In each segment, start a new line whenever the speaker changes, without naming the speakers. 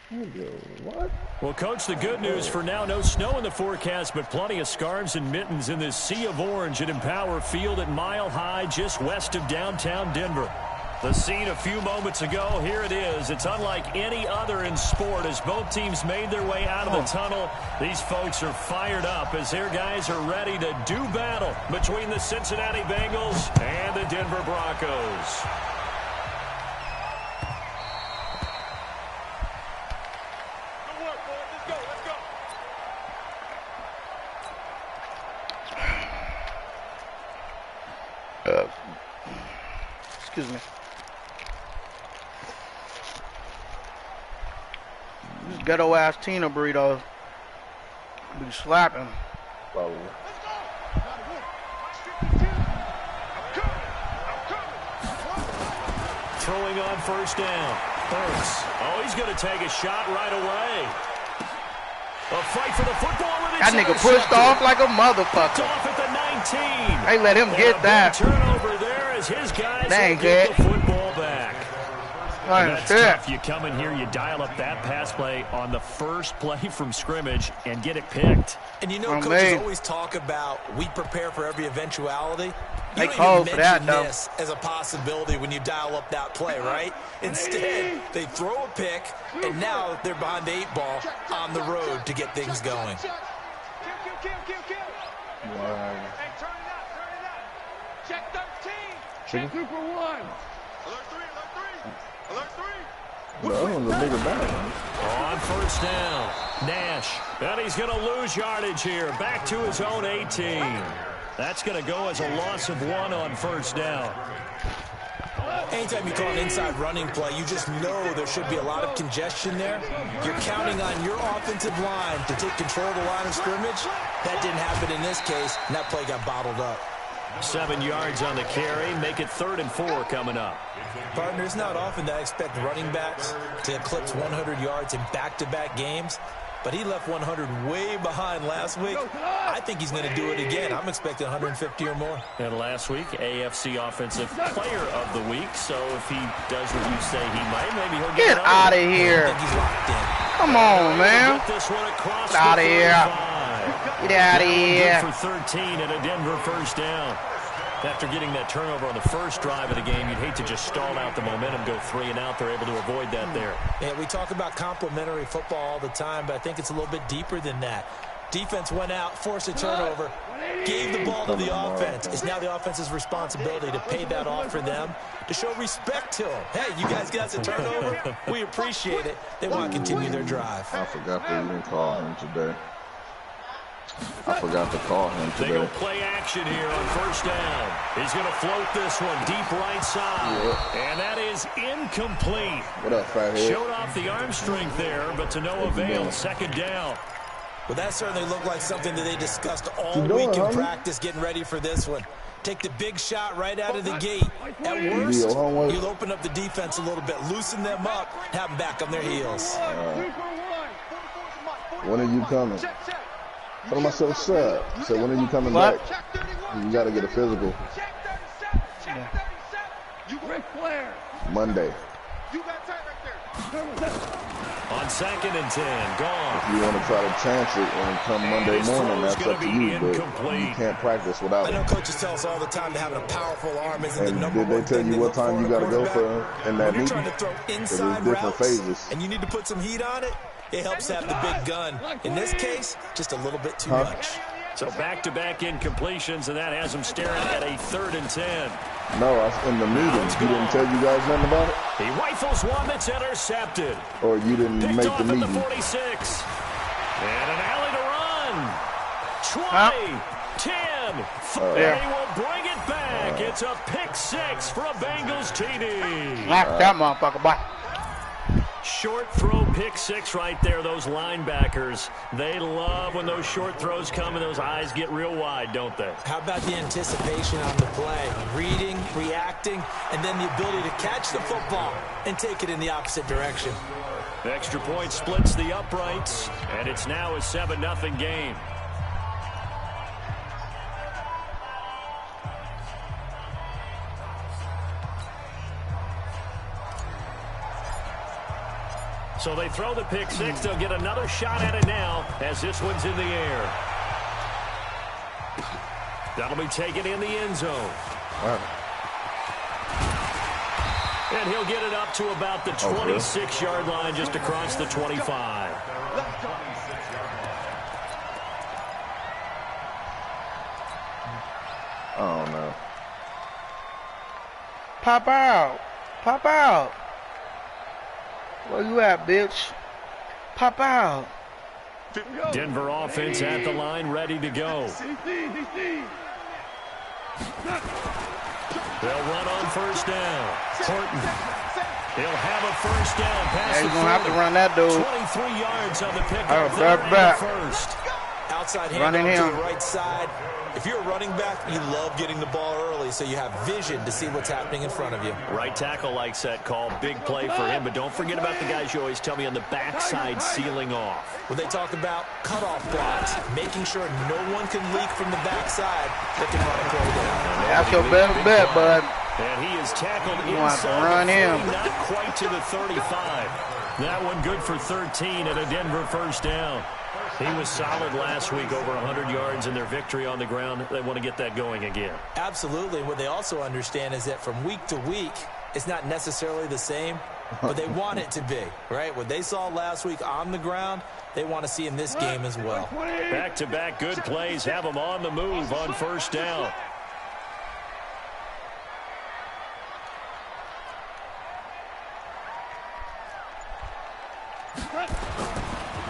What?
Well, Coach, the good news for now, no snow in the forecast, but plenty of scarves and mittens in this sea of orange at Empower Field at Mile High, just west of downtown Denver. The scene a few moments ago, here it is. It's unlike any other in sport as both teams made their way out of the tunnel. These folks are fired up as their guys are ready to do battle between the Cincinnati Bengals and the Denver Broncos.
Excuse me. This ghetto ass Tina burrito be slapping.
Oh.
Throwing on first down. Hurts. Oh, he's going to take a shot right away. A fight for the football.
That nigga pushed off like a motherfucker.
Off at the 19.
They let him get that.
Turnover there as his guys
Dang,
get the football back. That's tough. You come in here, you dial up that pass play on the first play from scrimmage and get it picked.
And you know, coaches always talk about we prepare for every eventuality. You
don't even mention
this as a possibility when you dial up that play, right? Instead, they throw a pick, and now they're behind the 8 ball on the road to get things going.
Wow.
Check 13.
Chicken?
Super 1. Alert 3. Alert 3.
That one's a bigger bag.
On first down, Nash. And he's going to lose yardage here. Back to his own 18. That's going to go as a loss of 1 on first down.
Anytime you call an inside running play, you just know there should be a lot of congestion there. You're counting on your offensive line to take control of the line of scrimmage. That didn't happen in this case, and that play got bottled up.
7 yards on the carry. Make it 3rd and 4 coming up.
Partner, it's not often that I expect running backs to eclipse 100 yards in back-to-back games. But he left 100 way behind last week. I think he's going to do it again. I'm expecting 150 or more.
And last week, AFC Offensive Player of the Week. So if he does what you say he might, maybe he'll
get out of here.
I think he's locked in.
Come on, man.
Get this one across
get out of here. Get out of here.
For 13 and a Denver first down. After getting that turnover on the first drive of the game, you'd hate to just stall out the momentum, go 3 and out. They're able to avoid that there.
Yeah, we talk about complementary football all the time, but I think it's a little bit deeper than that. Defense went out, forced a turnover, gave the ball to the offense. It's now the offense's responsibility to pay that off for them, to show respect to them. Hey, you guys got a turnover? We appreciate it. They want to continue their drive.
I forgot they didn't call him today. I forgot to call him today.
They go play action here on first down. He's going to float this one deep right side. Yeah. And that is incomplete.
What up, fathead?
Showed off the arm strength there, but to no avail. Second down.
Well, that certainly looked like something that they discussed all week in practice, getting ready for this one. Take the big shot right out of the gate. At worst, you'll open up the defense a little bit, loosen them up, have them back on their heels.
When are you coming? I told myself, sir. So when are you coming back? You got to get a physical. Monday.
On 2nd and 10, gone.
If you want to try to chance it and come Monday morning, that's up to you. But you can't practice without it.
I know coaches tell us all the time that having a powerful arm isn't the number one thing.
Did they tell you what time you got to go for in that meeting?
You're trying to throw inside
different phases,
and you need to put some heat on it. It helps have the big gun. In this case, just a little bit too much.
So back-to-back incompletions, and that has them staring at a 3rd and 10.
No, in the meeting, he didn't tell you guys nothing about it?
He rifles one that's intercepted.
Or you didn't make the meeting?
Picked off at the 46. And an alley to run. 20, 10, 30 will bring it back. It's a pick 6 for a Bengals TD.
Knock that motherfucker, boy.
Short throw pick 6 right there. Those linebackers, they love when those short throws come and those eyes get real wide, don't they?
How about the anticipation on the play? Reading, reacting, and then the ability to catch the football and take it in the opposite direction.
The extra point splits the uprights, and it's now a 7-0 game. So they throw the pick six. They'll get another shot at it now as this one's in the air. That'll be taken in the end zone.
Wow.
And he'll get it up to about the 26-yard line, just across the 25.
Oh, no.
Pop out. Pop out. Where you at, bitch? Pop out.
Denver offense at the line, ready to go. They'll run on first down. Horton. He'll have a first down.
Yeah, you're going to have to run that dude.
23 yards on the pickup.
Back.
First.
Outside handoff to the right side. If you're a running back, you love getting the ball early so you have vision to see what's happening in front of you.
Right tackle likes that call. Big play for him, but don't forget about the guys you always tell me on the backside sealing off.
When they talk about cutoff blocks, making sure no one can leak from the backside that can run a play down.
That's your better bet, bud.
And he is tackled
You want to
inside
run
the 40,
him.
not quite to the 35. That one good for 13 and a Denver first down. He was solid last week, over 100 yards in their victory on the ground. They want to get that going again.
Absolutely. What they also understand is that from week to week, it's not necessarily the same, but they want it to be, right? What they saw last week on the ground, they want to see in this game as well.
Back-to-back good plays have them on the move on first down.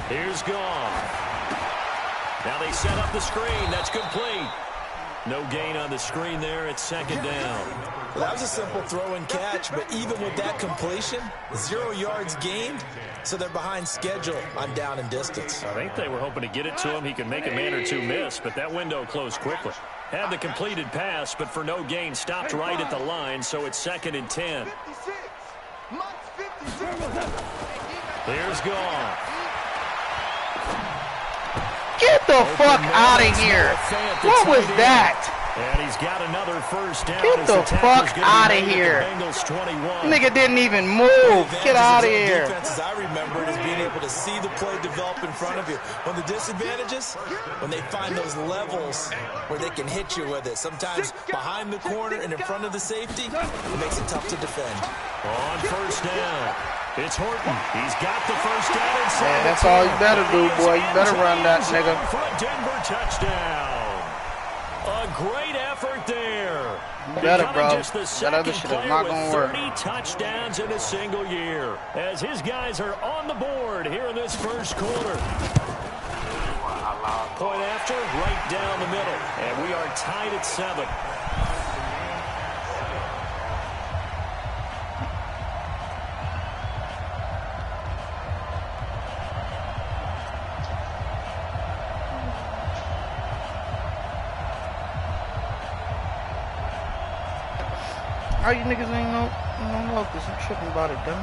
Here's Goff. Now they set up the screen. That's complete. No gain on the screen there. It's second down.
Well, that was a simple throw and catch, but even with that completion, 0 yards gained, so they're behind schedule on down and distance.
I think they were hoping to get it to him. He could make a man or two miss, but that window closed quickly. Had the completed pass, but for no gain, stopped right at the line, so it's second and 10. Here's Goff.
Get the fuck out of here. What was that?
And he's got another first down.
Get the fuck out of here. Nigga didn't even move. Get out of here.
Defense, as I remember it, is being able to see the play develop in front of you. When the disadvantages, when they find those levels where they can hit you with it. Sometimes behind the corner and in front of the safety, it makes it tough to defend.
On first down, it's Horton. He's got the first down.
Man, that's all you better do, boy. You better run that, nigga.
For a Denver touchdown. A great effort there.
You better, bro.
Just the
That other shit is not going to work.
30 touchdowns in a single year as his guys are on the board here in this first quarter. Point after, right down the middle. And we are tied at 7.
How you niggas ain't no because I'm tripping about it, dumb.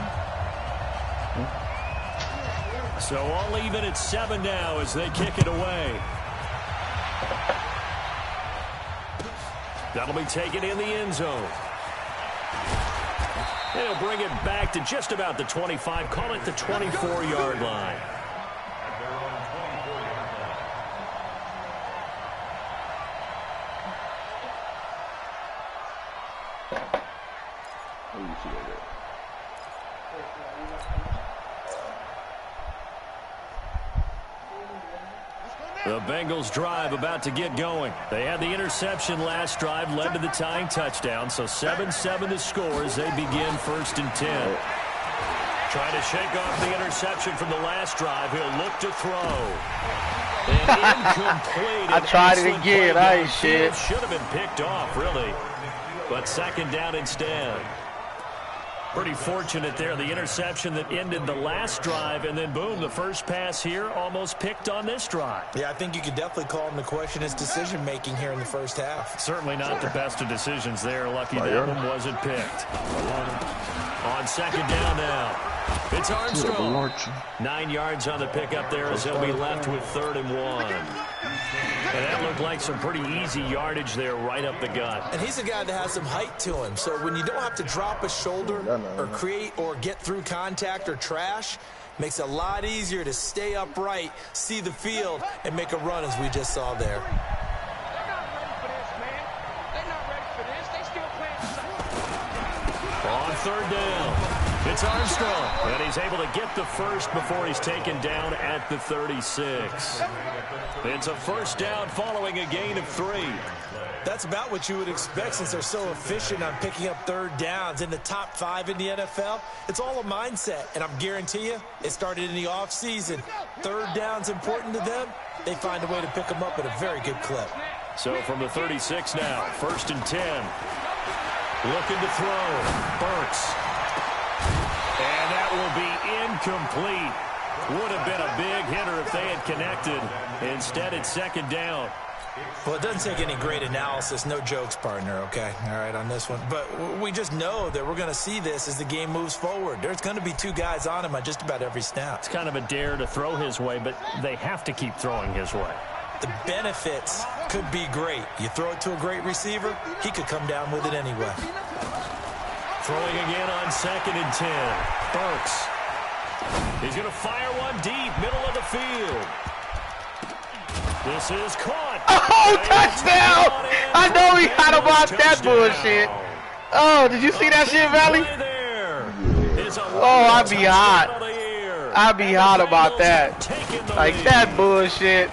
So all even at 7 now as they kick it away. That'll be taken in the end zone. They'll bring it back to just about the 25, call it the 24-yard line. The Bengals drive about to get going. They had the interception last drive, led to the tying touchdown, so 7-7 the score as they begin first and 10. Trying to shake off the interception from the last drive. He'll look to throw. And incomplete.
I tried it again. I ain't shit.
Should have been picked off, really. But second down instead. Pretty fortunate there. The interception that ended the last drive, and then boom, the first pass here almost picked on this drive.
Yeah, I think you could definitely call him to question his decision-making here in the first half.
Certainly not the best of decisions there. Lucky that one wasn't picked. On second down now. It's Armstrong. 9 yards on the pickup there as he'll be left with 3rd and 1. And that looked like some pretty easy yardage there right up the gut.
And he's a guy that has some height to him. So when you don't have to drop a shoulder or create or get through contact or trash, Makes it a lot easier to stay upright, see the field, and make a run as we just saw there.
They're not ready for this, man. They're not ready for this. They still playing.
On third down, it's Armstrong, and he's able to get the first before he's taken down at the 36. It's a first down following a gain of 3.
That's about what you would expect since they're so efficient on picking up third downs in the top 5 in the NFL. It's all a mindset, and I'm guarantee you it started in the offseason. Third down's important to them. They find a way to pick them up at a very good clip.
So from the 36 now, 1st and 10. Looking to throw. Burks. And that will be incomplete. Would have been a big hitter if they had connected. Instead, it's 2nd down.
Well, it doesn't take any great analysis. No jokes, partner, okay? All right, on this one. But we just know that we're going to see this as the game moves forward. There's going to be 2 guys on him on just about every snap.
It's kind of a dare to throw his way, but they have to keep throwing his way.
The benefits could be great. You throw it to a great receiver, he could come down with it anyway.
Throwing again on 2nd and 10. Burks. He's going to fire one deep, middle of the field. This is caught.
Oh, touchdown! I know he had about that bullshit. Oh, did you see that shit, Valley? Oh, I'd be hot. I'd be hot about that. Like that bullshit.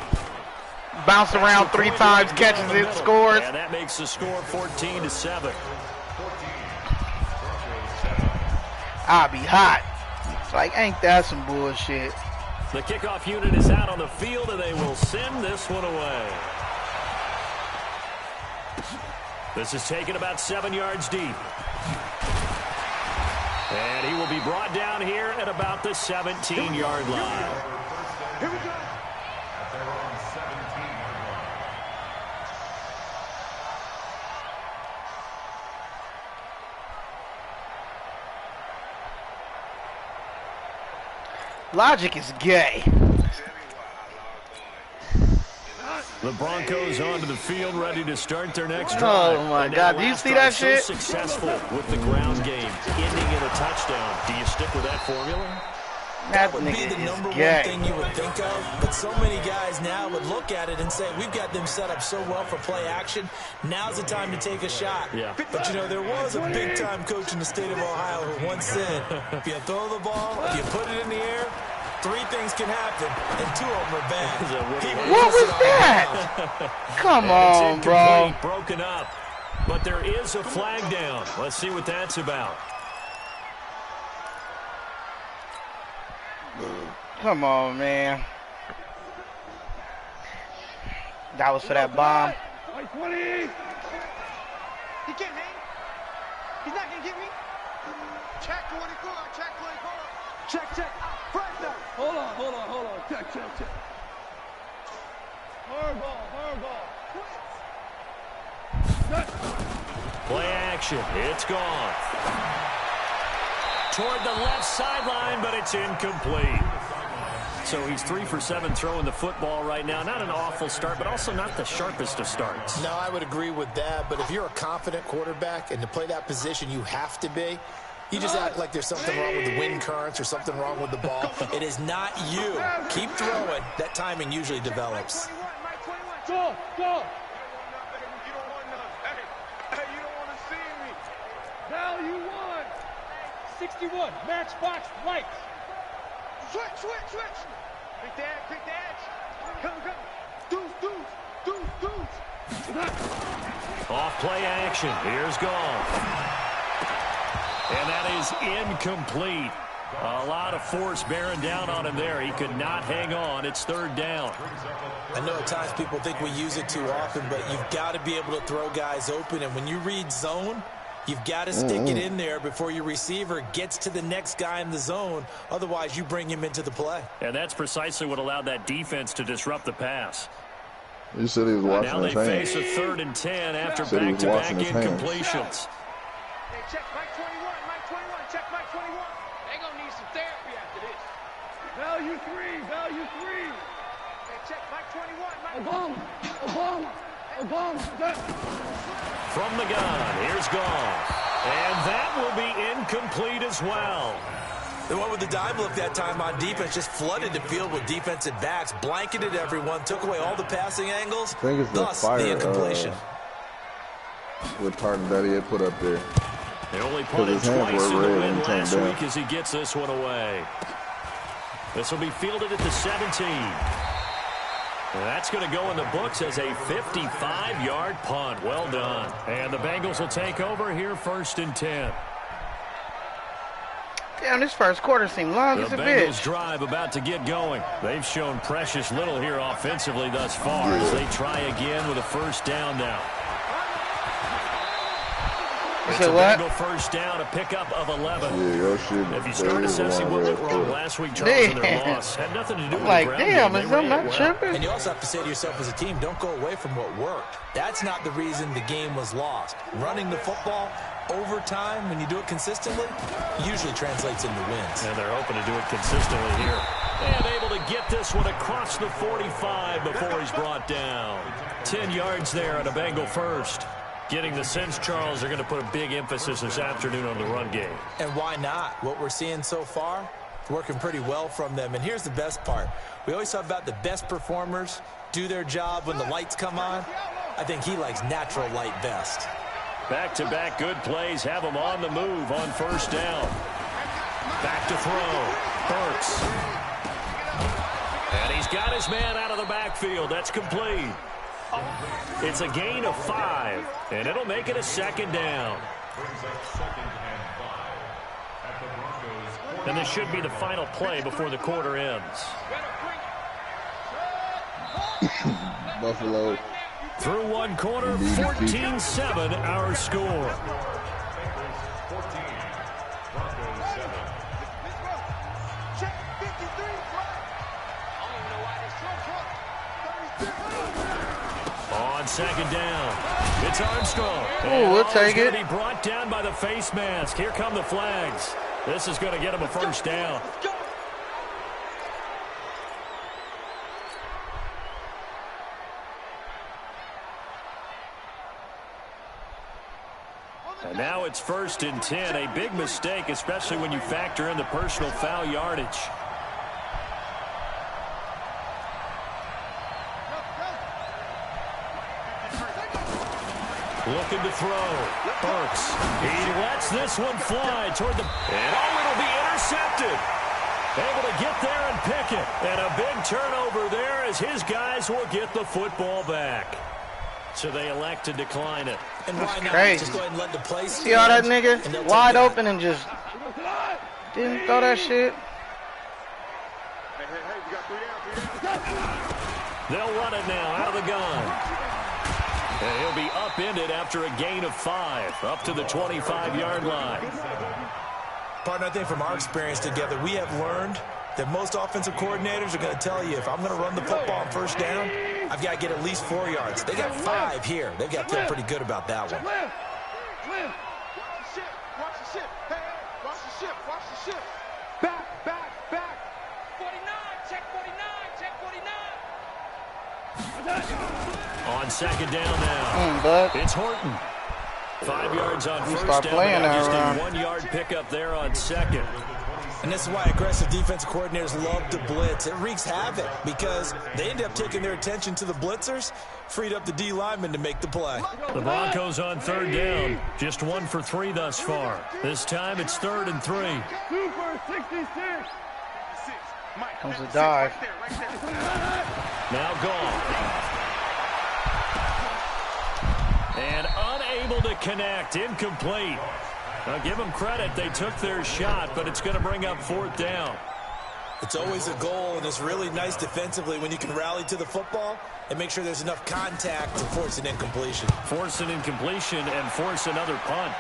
Bounce around 3 times, catches it, scores.
And that makes the score 14-7.
I'd be hot. It's like, ain't that some bullshit?
The kickoff unit is out on the field, and they will send this one away. This is taken about 7 yards deep. And he will be brought down here at about the 17-yard line.
Here we go.
Logic is gay.
The Broncos onto the field, ready to start their next drive.
Oh my God! Do you see that shit?
So successful with the ground game, ending in a touchdown. Do you stick with that formula?
That would be the number one thing you would think of, but so many guys now would look at it and say, we've got them set up so well for play action, now's the time to take a shot.
Yeah.
But, you know, there was a big-time coach in the state of Ohio who once said, if you throw the ball, if you put it in the air, 3 things can happen, and 2 of them are bad.
What was that? Come on, bro.
Broken up, but there is a flag down. Let's see what that's about.
Come on, man. That was for that bomb.
He can't hang. He's not going to get me. Check 24. Check 24. Check. Front down. Hold on. Check. Hard ball.
Play action. It's gone. Toward the left sideline, but it's incomplete. So he's 3 for 7 throwing the football right now. Not an awful start, but also not the sharpest of starts.
No, I would agree with that. But if you're a confident quarterback and to play that position you have to be, you just act like there's something wrong with the wind currents or something wrong with the ball. It is not you. Keep throwing. That timing usually develops.
Go. You don't want none. Hey, you don't want to see me. Value 1. 61. Matchbox right. Switch. Pick the edge. Come. Deuce.
Off play action. Here's gone. And that is incomplete. A lot of force bearing down on him there. He could not hang on. It's 3rd down.
I know at times people think we use it too often, but you've got to be able to throw guys open. And when you read zone, you've got to stick it in there before your receiver gets to the next guy in the zone. Otherwise, you bring him into the play.
And that's precisely what allowed that defense to disrupt the pass.
You said he was watching his hands.
Now they face a 3rd and 10 after back-to-back incompletions.
Hey, check Mike 21. Check Mike 21. They going to need some therapy after this. Value 3. Hey, check Mike 21. Obama.
From the gun, here's gone. And that will be incomplete as well.
The one with the dive look that time on defense just flooded the field with defensive backs, blanketed everyone, took away all the passing angles,
I think it's
thus
the fire
the incompletion.
Retardant that he had put up there.
They only punted twice in the win last week as he gets this one away. This will be fielded at the 17. And that's going to go in the books as a 55-yard punt. Well done. And the Bengals will take over here 1st and 10.
Damn, this first quarter seemed long as a bitch.
The Bengals drive about to get going. They've shown precious little here offensively thus far as they try again with a 1st down now. It's a Bengal 1st down, a pickup of 11. If you start assessing what went wrong last week, Charles, in their loss, had nothing to do with the ground game.
Is that not tripping?
And you also have to say to yourself as a team, don't go away from what worked. That's not the reason the game was lost. Running the football over time, when you do it consistently, usually translates into wins.
And they're hoping to do it consistently here. And able to get this one across the 45 before he's brought down. 10 yards there on a Bengal 1st. Getting the sense, Charles, they're going to put a big emphasis this afternoon on the run game.
And why not? What we're seeing so far, working pretty well from them. And here's the best part. We always talk about the best performers do their job when the lights come on. I think he likes natural light best.
Back-to-back good plays have him on the move on 1st down. Back to throw. Burks. And he's got his man out of the backfield. That's complete. It's a gain of 5, and it'll make it a 2nd down. And this should be the final play before the quarter ends.
Buffalo.
Through one quarter, 14-7 our score. On 2nd down, it's Armstrong.
Oh, we'll take it.
Be brought down by the face mask. Here come the flags. This is going to get him a 1st down. And now it's 1st and 10. A big mistake, especially when you factor in the personal foul yardage. Looking to throw. Burks. He lets this one fly toward the... And it'll be intercepted. Able to get there and pick it. And a big turnover there as his guys will get the football back. So they elect to decline it.
And why not?
Crazy.
Just go ahead and let the play stand.
See all that nigga wide open and just didn't throw that shit.
They'll run it now out of the gun. And he'll be upended after a gain of 5, up to the 25-yard line.
Partner, I think from our experience together, we have learned that most offensive coordinators are going to tell you, if I'm going to run the football on 1st down, I've got to get at least 4 yards. They got 5 here. They've got to feel pretty good about that one.
Watch the ship. Hey, watch the ship. Back. 49, check 49.
On 2nd down now. It's Horton. 5 yards on 1st down. Just a 1-yard pickup there on 2nd.
And this is why aggressive defensive coordinators love to blitz. It wreaks havoc because they end up taking their attention to the blitzers, freed up the D lineman to make the play.
The Broncos on 3rd down. Just 1 for 3 thus far. This time it's 3rd and 3.
Super 66.
Comes a dive.
Now gone. And unable to connect. Incomplete. Now give them credit. They took their shot, but it's going to bring up 4th down.
It's always a goal, and it's really nice defensively when you can rally to the football and make sure there's enough contact to force an incompletion.
Force an incompletion and force another punt.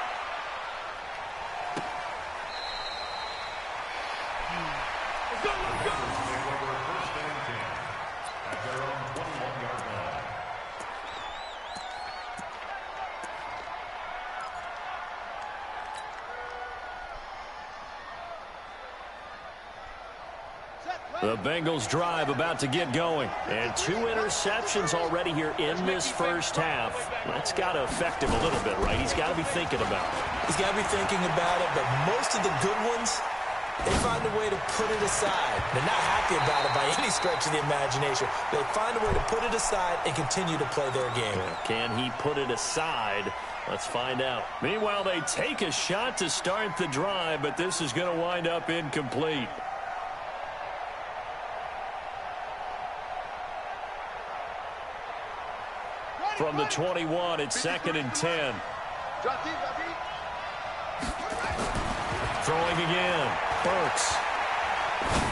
The Bengals drive about to get going. And 2 interceptions already here in this first half. That's got to affect him a little bit, right? He's got to be thinking about it.
He's got to be thinking about it, but most of the good ones They find a way to put it aside. They're not happy about it by any stretch of the imagination. They find a way to put it aside and continue to play their game.
Can he put it aside? Let's find out. Meanwhile, they take a shot to start the drive, but this is going to wind up incomplete. From the 21, it's 2nd and 10. Throwing again. Burks.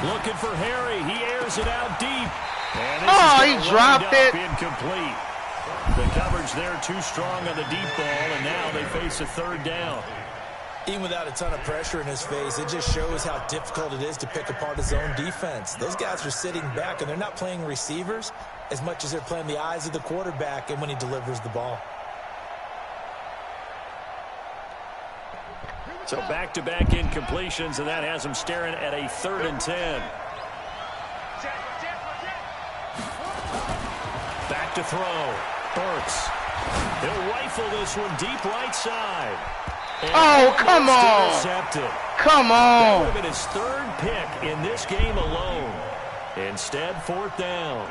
Looking for Harry. He airs it out deep. And
he dropped it.
Incomplete. The coverage there too strong on the deep ball, and now they face a 3rd down.
Even without a ton of pressure in his face, it just shows how difficult it is to pick apart his own defense. Those guys are sitting back, and they're not playing receivers as much as they're playing the eyes of the quarterback and when he delivers the ball.
So back-to-back incompletions, and that has him staring at a 3rd and 10. Back to throw. Burks. He'll rifle this one deep right side.
And come on.
Intercepted.
Come
That
on.
would have been his 3rd pick in this game alone. Instead, 4th down.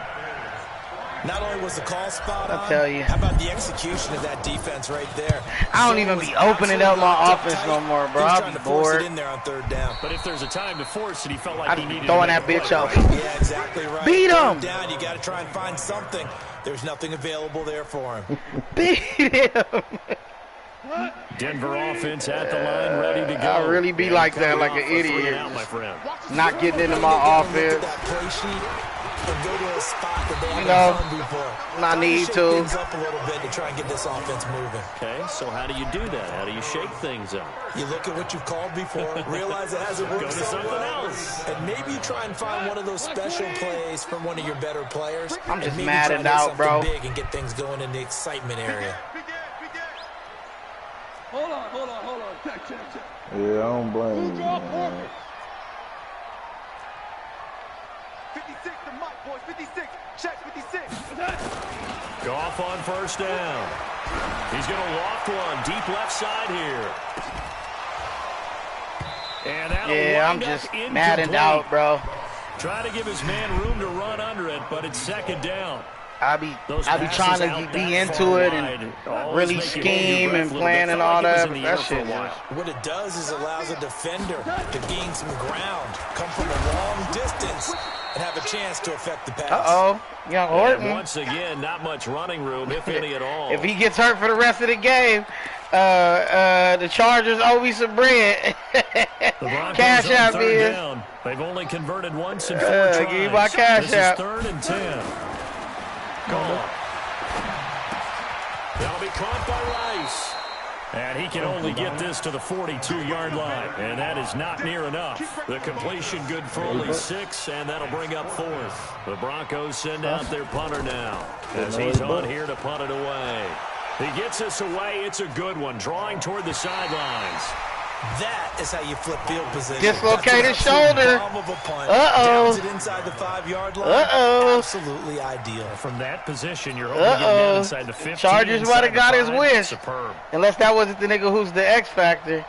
Not only was the call spot on,
I tell you.
how about the execution of that defense right there?
I don't even be opening up my offense no more, bro. I'll be bored.
In there on 3rd down.
But if there's a time to force it, he felt like he needed
throwing
to
that bitch off.
Yeah, exactly right.
Beat him.
Down, you got to try and find something. There's nothing available there for him.
Beat him.
Denver offense at the line, ready to go.
I really be like that, like an idiot. Not getting into my offense.
And go to a spot that they
You
haven't
know,
done before.
I need to.
Things up a little bit to try and get this offense moving.
Okay, so how do you do that? How do you shake things up?
You look at what you've called before, realize it hasn't worked
Go to
so
something
well,
else.
and maybe you try and find one of those special plays from one of your better players.
I'm just
and maybe
mad
try
and
to do
out, bro.
something big and get things going in the excitement area.
Hold on. Check.
Yeah, I don't blame you.
56 to Mike, boys. 56. Check 56.
Goff on 1st down. He's going to loft one deep left side here. And
Yeah, I'm just mad and out, bro.
Try to give his man room to run under it, but it's 2nd down.
I be trying to be into it and really scheme and plan and all that. But that shit just...
What it does is allows a defender to gain some ground, come from a long distance, and have a chance to affect the pass.
Young Horton.
And once again, not much running room, if any at all.
If he gets hurt for the rest of the game, the Chargers owe me some bread. Cash out, man.
They've only converted once in 4 tries.
Give me my cash out.
This is 3rd and 10. Gone. That'll be caught by Rice. And he can only get this to the 42-yard line. And that is not near enough. The completion good for only 6, and that'll bring up 4th. The Broncos send out their punter now, as he's on here to punt it away. He gets this away. It's a good one, drawing toward the sidelines.
That is how you flip field position.
Dislocated shoulder.
Downs it inside the 5-yard line. Absolutely ideal.
From that position, you're hoping to get down inside the 15.
Chargers might have got his wish.
Superb.
Unless that wasn't the nigga who's the X factor.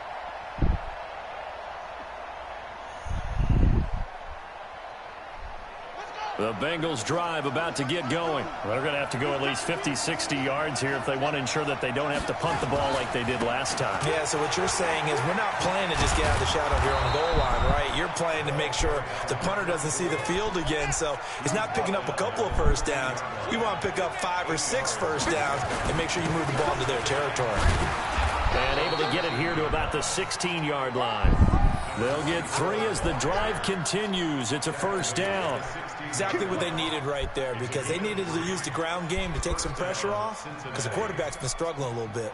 The Bengals drive about to get going. They're going to have to go at least 50, 60 yards here if they want to ensure that they don't have to punt the ball like they did last time.
Yeah, so what you're saying is we're not playing to just get out of the shadow of your own goal line, right? You're playing to make sure the punter doesn't see the field again, so he's not picking up a couple of first downs. You want to pick up 5 or 6 first downs and make sure you move the ball into their territory.
And able to get it here to about the 16-yard line. They'll get 3 as the drive continues. It's a 1st down.
Exactly what they needed right there, because they needed to use the ground game to take some pressure off, because the quarterback's been struggling a little bit.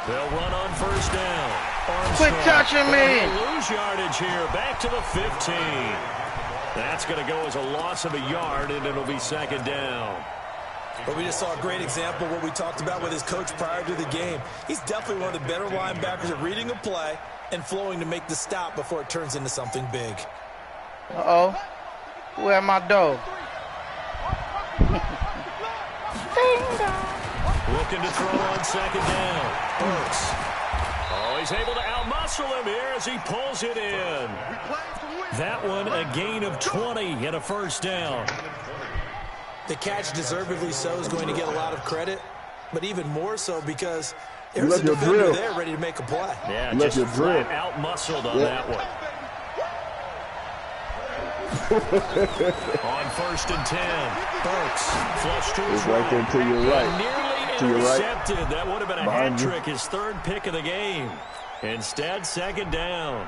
They'll run on 1st down. Armstrong.
Quit touching me.
Lose yardage here. Back to the 15. That's going to go as a loss of a yard, and it'll be 2nd down.
But we just saw a great example of what we talked about with his coach prior to the game. He's definitely one of the better linebackers at reading a play and flowing to make the stop before it turns into something big.
Where my dough?
looking to throw on second down. Burks. Oh, he's able to outmuscle him here as he pulls it in. That one, a gain of 20 and a first down.
The catch, deservedly so, is going to get a lot of credit, but even more so because there's a defender there ready to make a play.
Yeah, just flat out-muscled on that one. On 1st and 10, Burks flush to his
right there to your right.
Nearly intercepted. That would have been a hat trick, his third pick of the game. Instead, second down.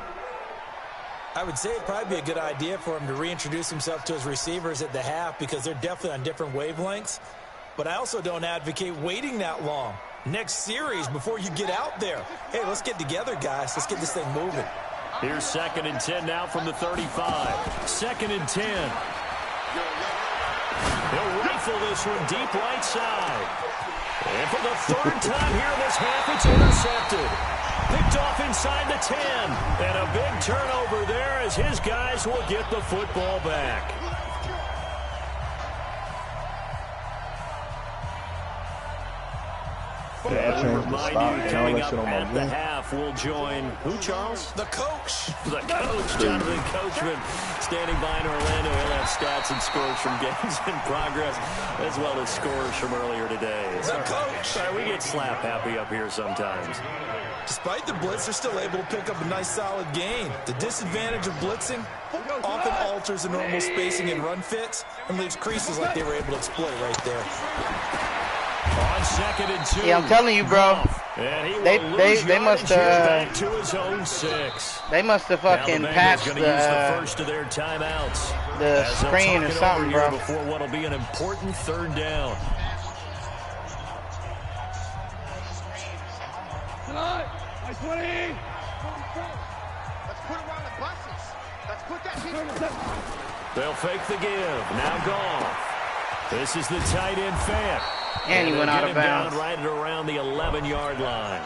I would say it'd probably be a good idea for him to reintroduce himself to his receivers at the half because they're definitely on different wavelengths. But I also don't advocate waiting that long. Next series, before you get out there. Hey, let's get together, guys. Let's get this thing moving.
Here's 2nd and 10 now from the 35. 2nd and 10. He'll rifle this one deep right side. And for the 3rd time here this half, it's intercepted. Picked off inside the 10. And a big turnover there as his guys will get the football back. And we remind you, coming up at the half, we'll join who, Charles?
The coach.
The coach, Jonathan Coachman, standing by in Orlando. He'll have stats and scores from games in progress, as well as scores from earlier today.
The coach.
Sorry, we get slap happy up here sometimes.
Despite the blitz, they're still able to pick up a nice, solid gain. The disadvantage of blitzing often alters the normal spacing and run fits and leaves creases like they were able to exploit right there.
On 2nd and 2.
Yeah, I'm telling you, bro. They must
back to his own 6.
They must have fucking patched
use the first of their timeouts.
The screen or something, bro.
Before what'll be an important 3rd down.
Nice 20.
Let's put him on the buses. Let's put that.
They'll fake the give. Now Goff. This is the tight end fan.
And he went out of bounds.
Right at around the 11-yard line.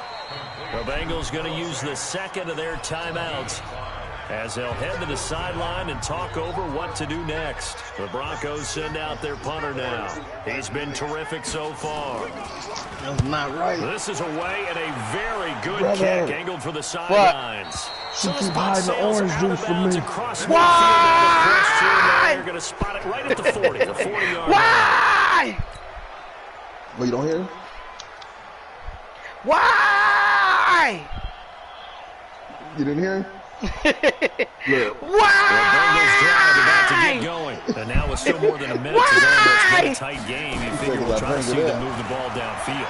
The Bengals going to use the 2nd of their timeouts as they'll head to the sideline and talk over what to do next. The Broncos send out their punter now. He's been terrific so far.
That's not right.
This is away and a very good kick angled for the sidelines.
She keep hiding the orange juice from me.
Why? They're going to spot it right at the 40, the 40-yard line.
Why?
Well, you don't hear him?
Why?
You didn't hear him?
Look. Bengals drive about to get going. And now with still more than a minute to go, it's been a tight game. You figure we'll try to see them move the ball downfield.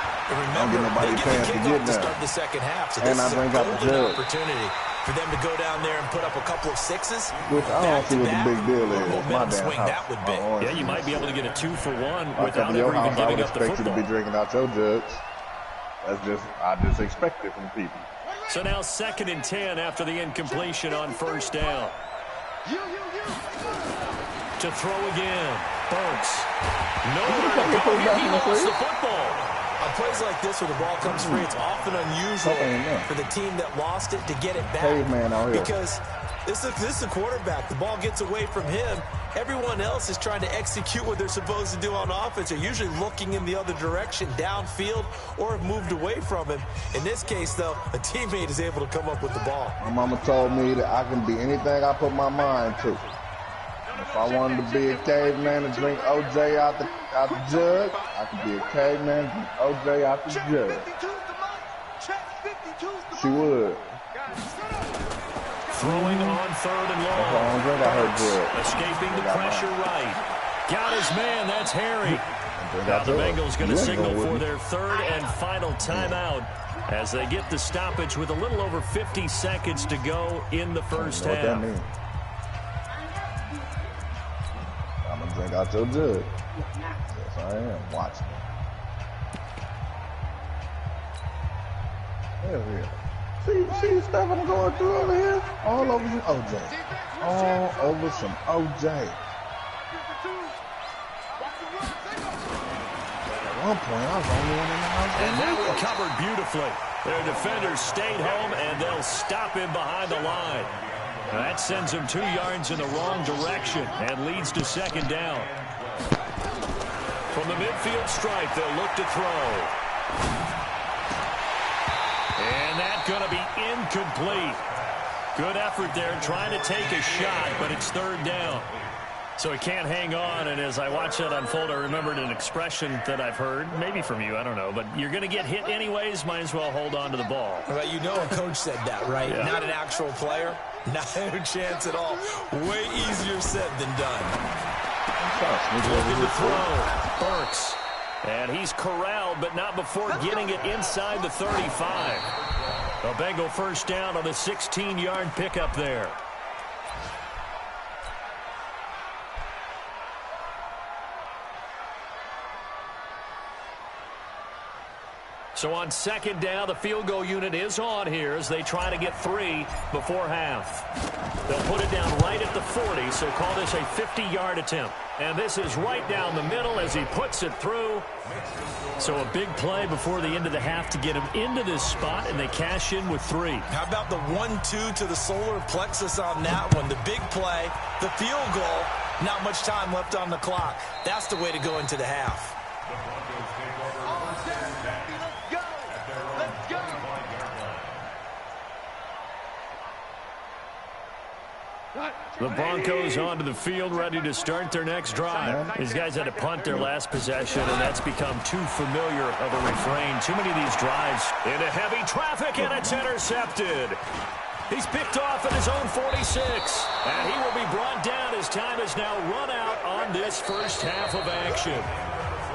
Don't get nobody a chance to get
to start the second half. So this is
bring out the judge.
Opportunity for them to go down there and put up a couple of 6s.
Which I don't see what the big deal is. My damn
swing that would be.
Yeah, you might be able to get a 2-for-1 without ever even giving up the football.
I expect you to be drinking out your jugs. I just expect it from people.
So now 2nd and 10 after the incompletion on 1st down. To throw again. Burks. Nowhere to go. He lost the football.
On plays like this where the ball comes free, it's often unusual for the team that lost it to get it back. Because this is the quarterback. The ball gets away from him. Everyone else is trying to execute what they're supposed to do on offense. They're usually looking in the other direction, downfield, or have moved away from him. In this case, though, a teammate is able to come up with the ball.
My mama told me that I can be anything I put my mind to. If I wanted to be a caveman and drink OJ out the jug, I could be a caveman and drink OJ out the jug. She would.
Throwing on 3rd and long. Escaping the pressure right. Got his man. That's Harry. Now the Bengals going to signal for their 3rd and final timeout as they get the stoppage with a little over 50 seconds to go in the first half.
I'm going to drink out your jug. Yes, I am. Watching. Hell yeah. See stuff I'm going through over here? All over some OJ. All over some OJ. At one point, I was the only one in the house.
And that one covered beautifully. Their defenders stayed home, and they'll stop him behind the line. That sends him 2 yards in the wrong direction and leads to 2nd down. From the midfield stripe, they'll look to throw. And that's going to be incomplete. Good effort there trying to take a shot, but it's third down. So he can't hang on, and as I watch that unfold, I remembered an expression that I've heard, maybe from you, I don't know, but you're going to get hit anyways, might as well hold on to the ball.
Well, you know a coach said that, right?
Yeah. Not
an actual player. Not a chance at all. Way easier said than done.
Looking to throw. Burks. And he's corralled, but not before getting it inside the 35. A Bengal first down on the 16-yard pickup there. So on second down, the field goal unit is on here as they try to get 3 before half. They'll put it down right at the 40, so call this a 50-yard attempt. And this is right down the middle as he puts it through. So a big play before the end of the half to get him into this spot, and they cash in with 3.
How about the 1-2 to the solar plexus on that one? The big play, the field goal, not much time left on the clock. That's the way to go into the half.
The Broncos onto the field, ready to start their next drive. These guys had to punt their last possession, and that's become too familiar of a refrain. Too many of these drives into heavy traffic, and it's intercepted. He's picked off at his own 46, and he will be brought down as time has now run out on this first half of action.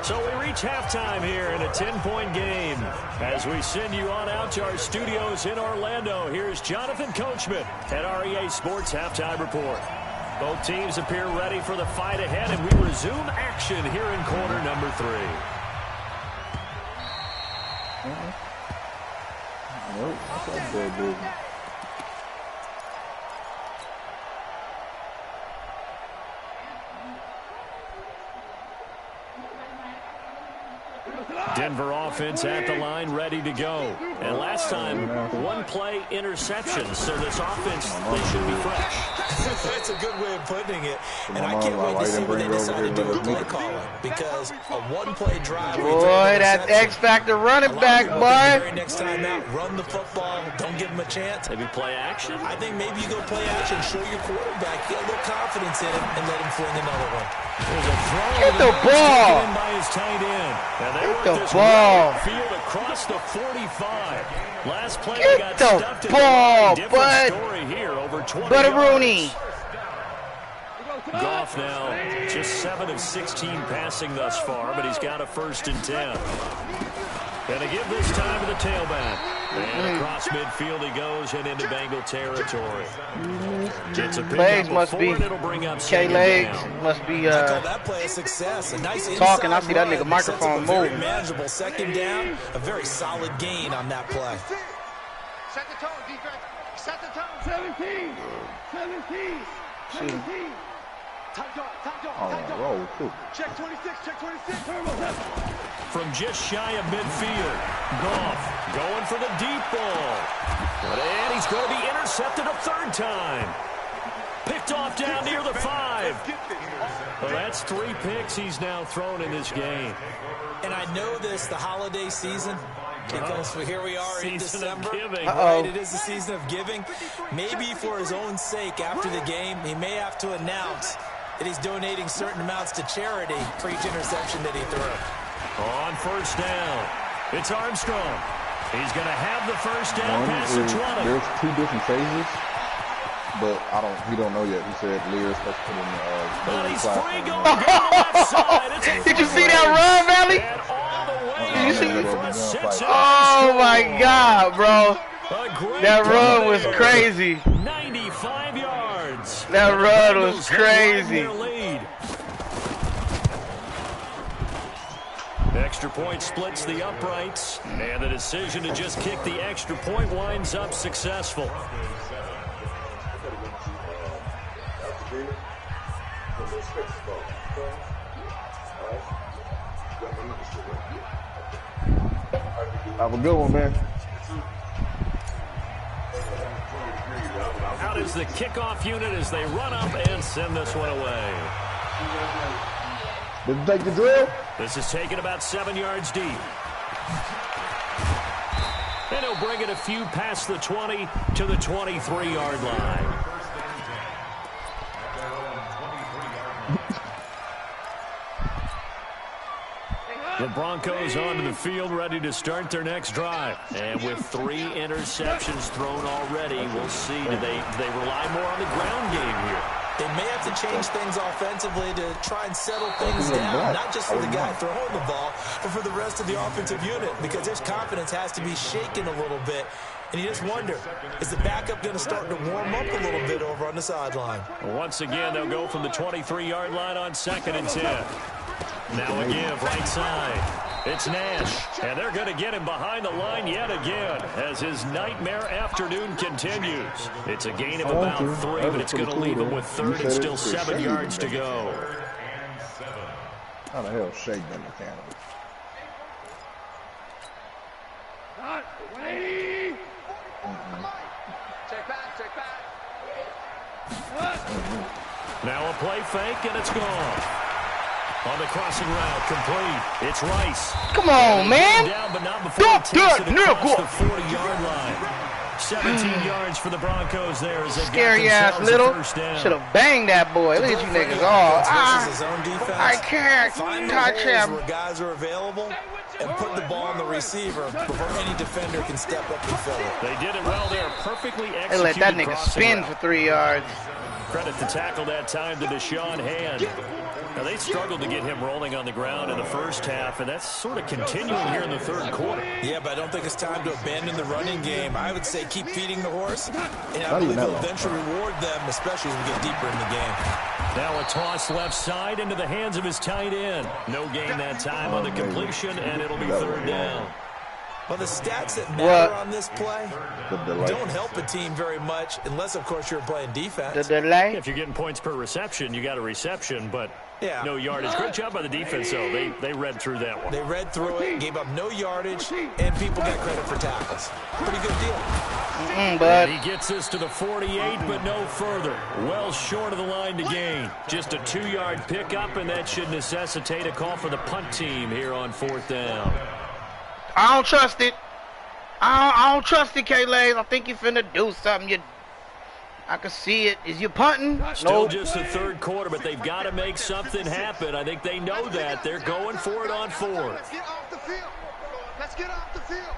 So we reach halftime here in a 10-point game. As we send you on out to our studios in Orlando, here's Jonathan Coachman at REA Sports Halftime Report. Both teams appear ready for the fight ahead, and we resume action here in quarter number 3.
Nope, that's good, dude.
Denver offense at the line, ready to go. And last time, 1-play interception. So this offense, they should be fresh.
That's a good way of putting it. And I can't wait to see what they decide to do with play calling. Because a 1-play drive.
Boy, that X-Factor running back, boy.
Next time out, run the football. Don't give him a chance.
Maybe play action?
I think maybe you go play action, show your quarterback, get a little confidence in him, and let him fling another one.
There's a throw.
Get the ball.
By his tight end. And they
Get the ball.
Field across the 45. Last play
Get
got
the
stuffed
ball,
in
bud.
Story here, over 20
Buddy
yards.
Rooney.
Goff now just 7 of 16 passing thus far, but he's got a 1st and 10. Gonna give this time to the tailback. And across midfield he goes and into Bengal territory. Gets a
Legs must be K-Legs must be
I call that play a success. A nice
talking. I see that
run.
nigga microphone
Sets up a very
move.
manageable second down. A very solid gain on that play.
Set the tone, defense. Set the tone.
17. 17. 17.
Time dog, time dog,
Oh,
time dog.
roll, too.
Check 26, check 26.
From just shy of midfield. Goff going for the deep ball. And he's going to be intercepted a 3rd time. Picked off down near the 5. Well, that's 3 picks he's now thrown in this game.
And I know this, the holiday season, because here we are in December.
Uh-oh.
Right, it is the season of giving. Maybe for his own sake, after the game, he may have to announce that he's donating certain amounts to charity for each interception that he threw.
On 1st down, it's Armstrong. He's going to have the 1st down past the 20.
There's 2 different phases, but he don't know yet. He said Lear's supposed to put in
But he's
class.
free going down the left side. It's a
Did you see that run, Valley?
And all the way
Did you see
in for a Cincinnati
Oh, my
score.
God, bro.
A great
That run
play
was
there.
crazy.
95 yards.
That run was
Bengals have widened
crazy.
their lead. Extra point splits the uprights, and the decision to just kick the extra point winds up successful.
Have a good one, man.
Out is the kickoff unit as they run up and send this one away.
Did you take the drill?
This is taken about 7 yards deep. And he'll bring it a few past the 20 to the 23-yard line. The Broncos onto the field, ready to start their next drive. And with 3 interceptions thrown already, we'll see. Do they rely more on the ground game here?
They may have to change things offensively to try and settle things down, not just for the guy throwing the ball, but for the rest of the offensive unit, because his confidence has to be shaken a little bit. And you just wonder, is the backup going to start to warm up a little bit over on the sideline?
Once again, they'll go from the 23-yard line on 2nd and 10. Now a give right side. It's Nash, and they're going to get him behind the line yet again as his nightmare afternoon continues. It's a gain of about 3, but it's going to leave him with 3rd and still 7 yards to go.
How the hell Shea been the camera?
Not 20.
Check back, check back.
Now a play fake, and it's gone. On the crossing route, complete. It's Rice.
Come on, man.
Down, but not before he takes it across the 40-yard line. 17 yards for the Broncos there as they
scary ass little. Should have banged that boy. Look at you niggas. Oh, I can't touch him.
Where guys are available and put the ball on the receiver before any defender can step up and fill it.
They did it well there. Perfectly executed.
They let that nigga spin for 3 yards.
Credit the tackle that time to Deshaun Hand. Now, they struggled to get him rolling on the ground in the first half, and that's sort of continuing here in the 3rd quarter.
Yeah, but I don't think it's time to abandon the running game. I would say keep feeding the horse, and I believe he'll eventually reward them, especially as we get deeper in the game.
Now a toss left side into the hands of his tight end. No gain that time on the completion, and it'll be 3rd down.
Well, the stats that matter on this play don't help a team very much, unless, of course, you're playing defense.
The delay?
If you're getting points per reception, you got a reception, but no yardage. Great job by the defense, though. They read through that one.
They read through it, gave up no yardage, and people got credit for tackles. Pretty good deal.
But
he gets us to the 48, but no further. Well short of the line to gain. Just a 2-yard pickup, and that should necessitate a call for the punt team here on 4th down.
I don't trust it. I don't trust it, K-Lays. I think you finna do something. I can see it. Is you punting?
Still just the 3rd quarter, but they've got to make something happen. I think they know that. They're going for it on 4th.
Let's get off the field. Let's get off the field.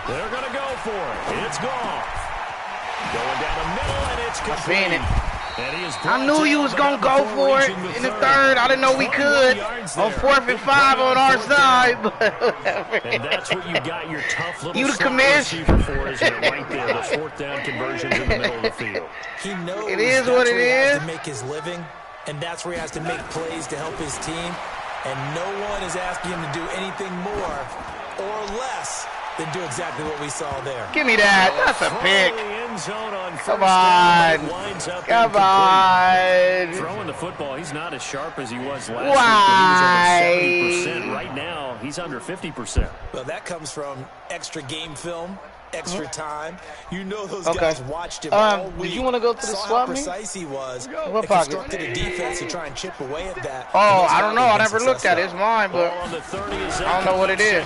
They're going to go for it. It's gone. Going down the middle, and it's complete.
I knew you was going to go for it in the 3rd. I didn't know we could. On 4th and 5 on our side.
And that's what you got your tough little
you the commissioner
for, isn't it? Right there, those 4th down conversions in the middle of the field.
He knows
it is what it is.
To make his living, and that's where he has to make plays to help his team. And no one is asking him to do anything more or less than do exactly what we saw there.
Give me that. That's a pick. Come on. Come on.
Throwing the football, he's not as sharp as he was last week. He was over 70%. Right now, he's under 50%.
Well, that comes from extra game film, extra time. You know those guys watched him all week.
Did you want to go to the swap meet?
How precise he was.
What pocket?
Constructed a defense to try and chip away at that.
Oh, I don't know. I never looked at it. It's mine, but I don't know what it is.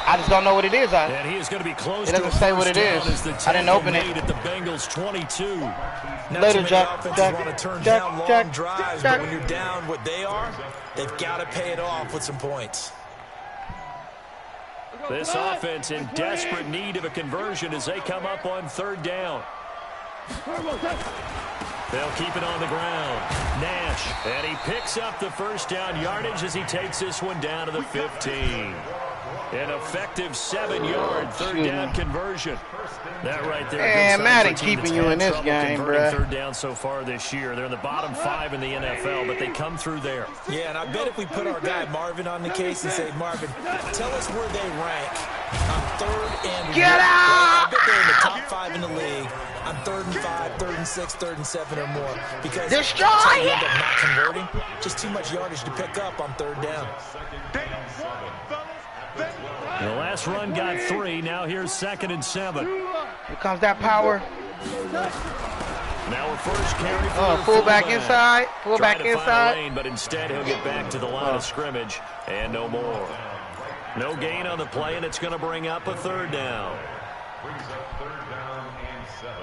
I just don't know what it is.
And he is going to be close.
It doesn't say what it is. I didn't open it.
At the Bengals 22.
Later, Jack.
Drives, but when you're down what they are, they've got to pay it off with some points.
This offense in desperate need of a conversion as they come up on 3rd down. They'll keep it on the ground. Nash, and he picks up the 1st down yardage as he takes this one down to the 15. An effective 7-yard 3rd down conversion. That right there.
Man, Matty keeping you in this game, bro.
3rd down so far this year. They're in the bottom 5 in the NFL, but they come through there.
Yeah, and I bet if we put our guy Marvin on the case and say, Marvin, tell us where they rank on 3rd and
get out!
I bet they're in the top 5 in the league on 3rd and 5, 3rd and 6, 3rd and 7 or more. Because
destroy
you end up not converting. Just too much yardage to pick up on 3rd down.
The last run got 3. Now here's 2nd and 7.
Here comes that power.
Now a first carry for
fullback inside. Fullback inside.
Lane, but instead he'll get back to the line of scrimmage and no more. No gain on the play, and it's going to bring up a third down.
Brings up third down and 7.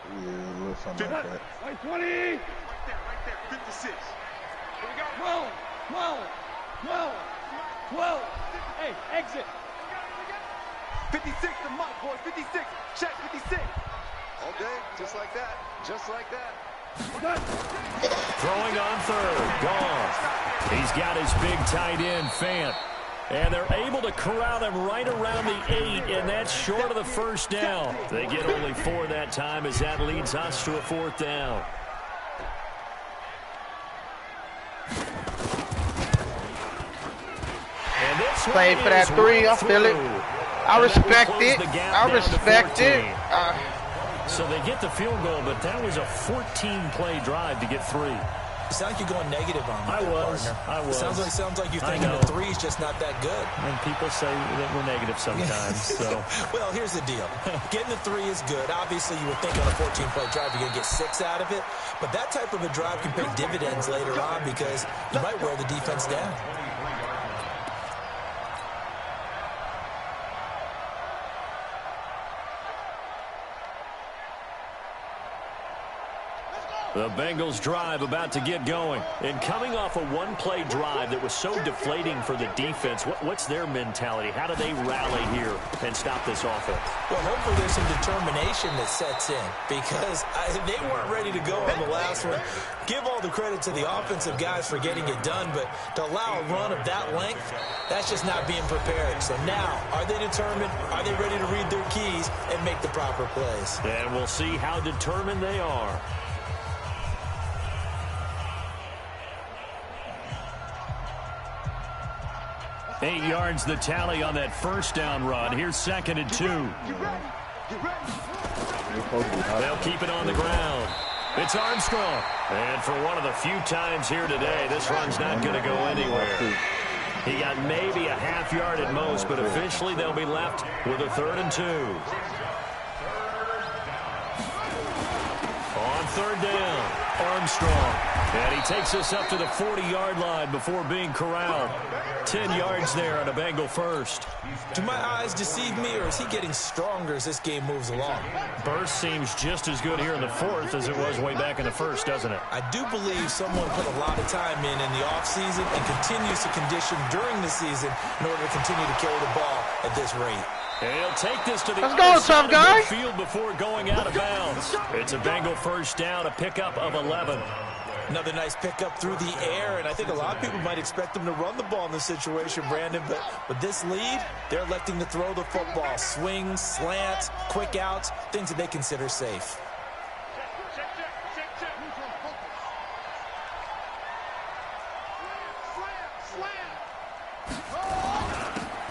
Yeah, a little something like that.
20. Right there, 56. Here we go.
12. Hey, exit.
56 to Mike, boys. 56. Check 56. All day, just like that. Just like that.
Throwing on third. Gone. He's got his big tight end, Fant. And they're able to corral him right around the 8, and that's short of the first down. They get only 4 that time as that leads us to a 4th down. And this
Play for that 3. I feel it. I respect it. I respect it.
So they get the field goal, but that was a 14-play drive to get 3.
It sounds like you're going negative on me,
I was.
It sounds like you're thinking the 3's just not that good.
And people say that we're negative sometimes. So,
well, here's the deal. Getting the 3 is good. Obviously, you would think on a 14-play drive you're going to get 6 out of it. But that type of a drive can pay dividends later on because you might wear the defense down.
The Bengals drive about to get going. And coming off a one-play drive that was so deflating for the defense, what's their mentality? How do they rally here and stop this offense?
Well, hopefully there's some determination that sets in because they weren't ready to go on the last one. Give all the credit to the offensive guys for getting it done, but to allow a run of that length, that's just not being prepared. So now, are they determined? Are they ready to read their keys and make the proper plays?
And we'll see how determined they are. 8 yards the tally on that first down run. Here's 2nd and 2. They'll keep it on the ground. It's Armstrong. And for one of the few times here today, this run's not going to go anywhere. He got maybe a half yard at most, but officially they'll be left with a 3rd and 2. On 3rd down, Armstrong. And he takes us up to the 40-yard line before being corralled. 10 yards there on a Bengal first.
Do my eyes deceive me, or is he getting stronger as this game moves along?
Burst seems just as good here in the 4th as it was way back in the 1st, doesn't it?
I do believe someone put a lot of time in the offseason and continues to condition during the season in order to continue to carry the ball at this rate.
And he'll take this to the
tough guy.
field before going out of bounds. It's a Bengal first down, a pickup of 11.
Another nice pickup through the air, and I think a lot of people might expect them to run the ball in this situation, Brandon, but with this lead, they're electing to throw the football. Swings, slants, quick outs, things that they consider safe.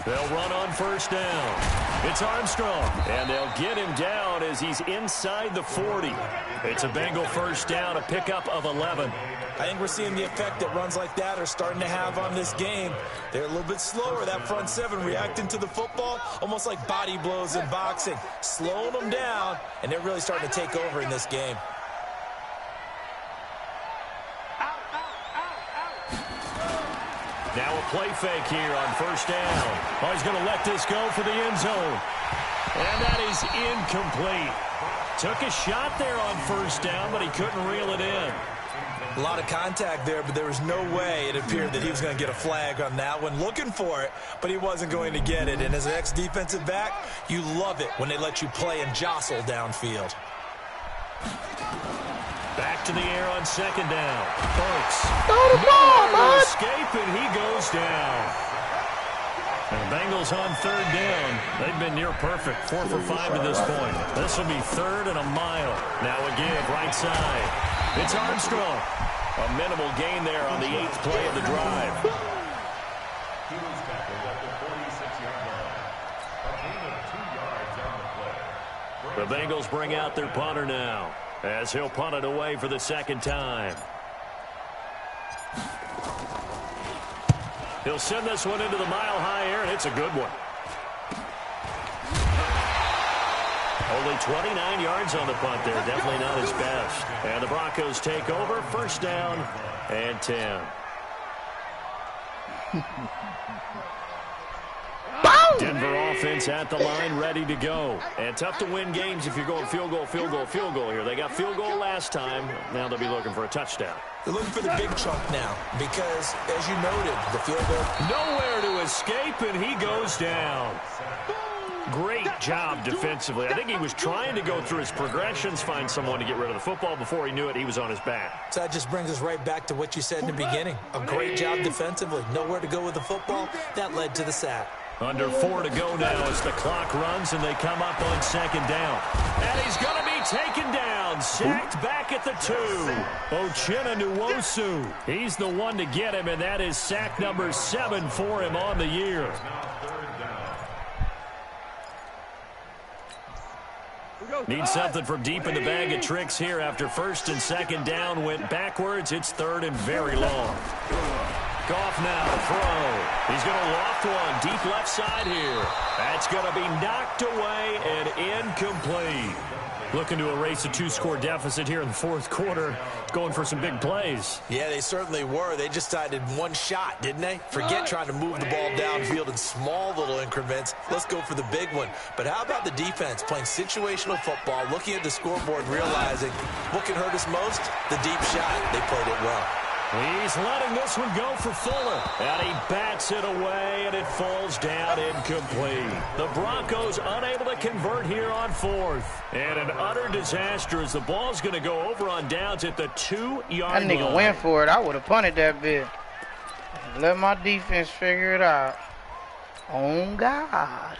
They'll run on first down. It's Armstrong, and they'll get him down as he's inside the 40. It's a Bengal first down, a pickup of 11.
I think we're seeing the effect that runs like that are starting to have on this game. They're a little bit slower, that front 7 reacting to the football, almost like body blows in boxing, slowing them down, and they're really starting to take over in this game.
Now a play fake here on first down. Oh, he's going to let this go for the end zone. And that is incomplete. Took a shot there on first down, but he couldn't reel it in.
A lot of contact there, but there was no way it appeared that he was going to get a flag on that one. Looking for it, but he wasn't going to get it. And as an ex-defensive back, you love it when they let you play and jostle downfield.
Back to the air on second down. Burks.
Throw the ball, bud.
Escape, and he goes down. And the Bengals on third down. They've been near perfect. 4 for 5 to this point. This will be 3rd and a mile. Now again, right side. It's Armstrong. A minimal gain there on the 8th play of the drive.
He was tackled at the 46-yard line. A gain of 2 yards on the play.
The Bengals bring out their punter now, as he'll punt it away for the 2nd time. He'll send this one into the mile-high air, and it's a good one. Only 29 yards on the punt there. Definitely not his best. And the Broncos take over. First down and 10. Denver offense at the line, ready to go. And tough to win games if you're going field goal, field goal, field goal here. They got field goal last time. Now they'll be looking for a touchdown.
They're looking for the big chunk now because, as you noted, the field goal.
Nowhere to escape, and he goes down. Great job defensively. I think he was trying to go through his progressions, find someone to get rid of the football. Before he knew it, he was on his back.
So that just brings us right back to what you said in the beginning. A great job defensively. Nowhere to go with the football. That led to the sack.
Under 4 to go now as the clock runs and they come up on second down. And he's going to be taken down. Sacked back at the 2. Uchenna Nwosu. He's the one to get him, and that is sack number 7 for him on the year. Need something from deep in the bag of tricks here after first and second down went backwards. It's third and very long. Goff now, throw. He's going to loft one deep left side here. That's going to be knocked away and incomplete. Looking to erase a 2-score deficit here in the fourth quarter. Going for some big plays.
Yeah, they certainly were. They just decided one shot, didn't they? Forget trying to move the ball downfield in small little increments. Let's go for the big one. But how about the defense playing situational football, looking at the scoreboard, realizing what can hurt us most? The deep shot. They played it well.
He's letting this one go for Fuller. And he bats it away, and it falls down incomplete. The Broncos unable to convert here on fourth. And an utter disaster as the ball's going to go over on downs at the 2-yard line.
That nigga went for it. I would have punted that bit. Let my defense figure it out. Oh, God.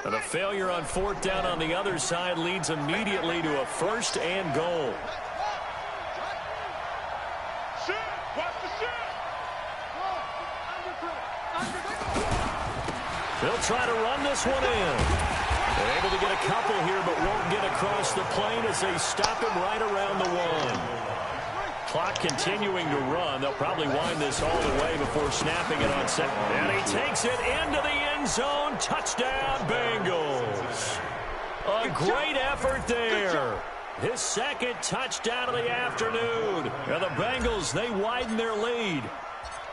And a failure on fourth down on the other side leads immediately to a first and goal. They'll try to run this one in. They're able to get a couple here, but won't get across the plane as they stop him right around the 1. Clock continuing to run. They'll probably wind this all the way before snapping it on second. And he takes it into the end zone. Touchdown, Bengals. A great effort there. His second touchdown of the afternoon. And the Bengals, they widen their lead.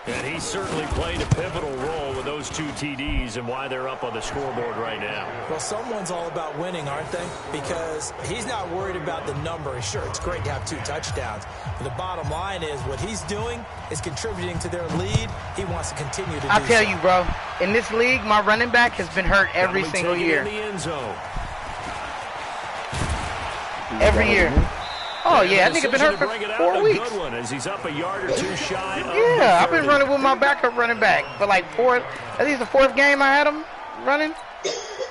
And he certainly played a pivotal role with those 2 TDs and why they're up on the scoreboard right now.
Well, someone's all about winning, aren't they? Because he's not worried about the number. Sure, it's great to have 2 touchdowns. But the bottom line is what he's doing is contributing to their lead. He wants to continue to do so.
I'll tell you, bro, in this league, my running back has been hurt every single year.
In the end zone.
Every year. Oh, yeah, that nigga been hurt for 4 weeks.
Good one as he's up a yard or 2 shy.
Yeah, I've been running with my backup running back for like 4. I think it's the 4th game I had him running.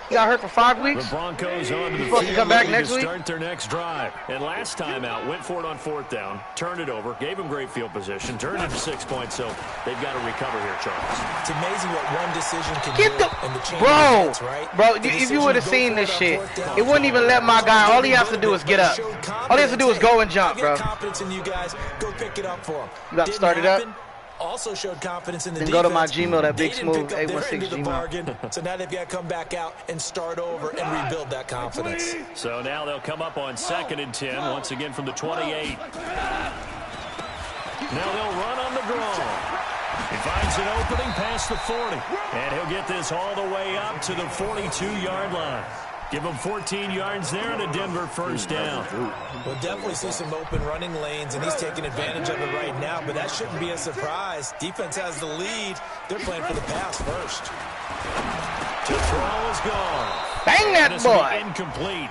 He got hurt for 5 weeks.
The Broncos on to the
supposed to come back next week.
Start their next drive. And last time out, went for it on fourth down, turned it over, gave him great field position, turned it to 6 points. So they've got to recover here, Charles.
It's amazing what one decision can do in the change
bro,
of events, right?
Bro, if you would have seen this shit, it wouldn't even let my guy. All he has to do is get up. All he has to do is go and jump, bro.
Confidence in you guys. Go pick it up for him.
You got to start it up.
Also showed confidence in the
then
defense.
Go to my Gmail, that BigSmoove816's Gmail.
So now they've got to come back out and start over and rebuild that confidence.
So now they'll come up on 2nd and 10, once again from the 28. Now they'll run on the draw. He finds an opening past the 40. And he'll get this all the way up to the 42-yard line. Give him 14 yards there and a Denver first down.
We'll definitely see some open running lanes, and he's taking advantage of it right now, but that shouldn't be a surprise. Defense has the lead. They're playing for the pass first.
To throw is gone.
Bang that boy.
Incomplete.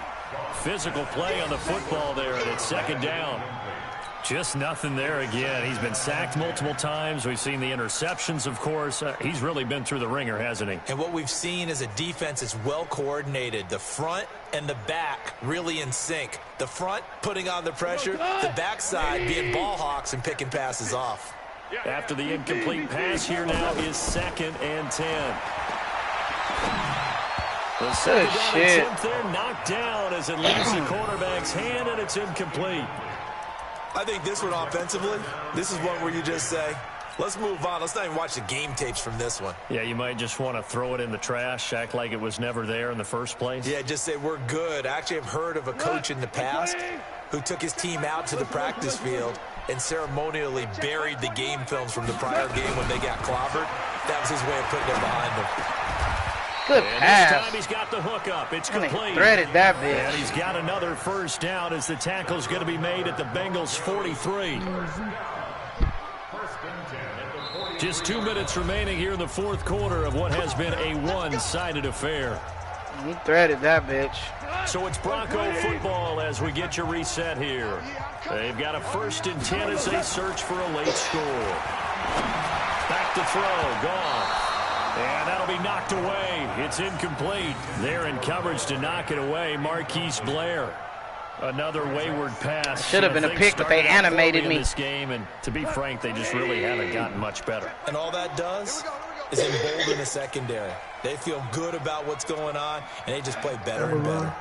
Physical play on the football there, and it's 2nd down. Just nothing there again. He's been sacked multiple times. We've seen the interceptions, of course. He's really been through the ringer, hasn't he?
And what we've seen is a defense that's well coordinated. The front and the back really in sync. The front putting on the pressure, the backside being ball hawks and picking passes off.
After the incomplete pass, here now is 2nd and 10. The second down attempt there knocked down as it leaves the quarterback's hand, and it's incomplete.
I think this one offensively, this is one where you just say, Let's move on. Let's not even watch the game tapes from this one.
Yeah, you might just want to throw it in the trash, act like it was never there in the first place.
Yeah, just say we're good. Actually, I've heard of a coach in the past who took his team out to the practice field and ceremonially buried the game films from the prior game when they got clobbered. That was his way of putting it behind them.
Good pass.
This time he's got the hook up. It's complete.
Threaded that bitch.
And he's got another first down as the tackle's going to be made at the Bengals 43. Just 2 minutes remaining here in the fourth quarter of what has been a one-sided affair.
He threaded that bitch.
So it's Bronco football as we get you reset here. They've got a 1st and 10 as they search for a late score. Back to throw, gone. And that'll be knocked away. It's incomplete. They're in coverage to knock it away. Marquise Blair. Another wayward pass.
Should have been a pick, but they animated me.
This game, and to be frank, they just really haven't gotten much better.
And all that does is embolden the secondary. They feel good about what's going on, and they just play better and better.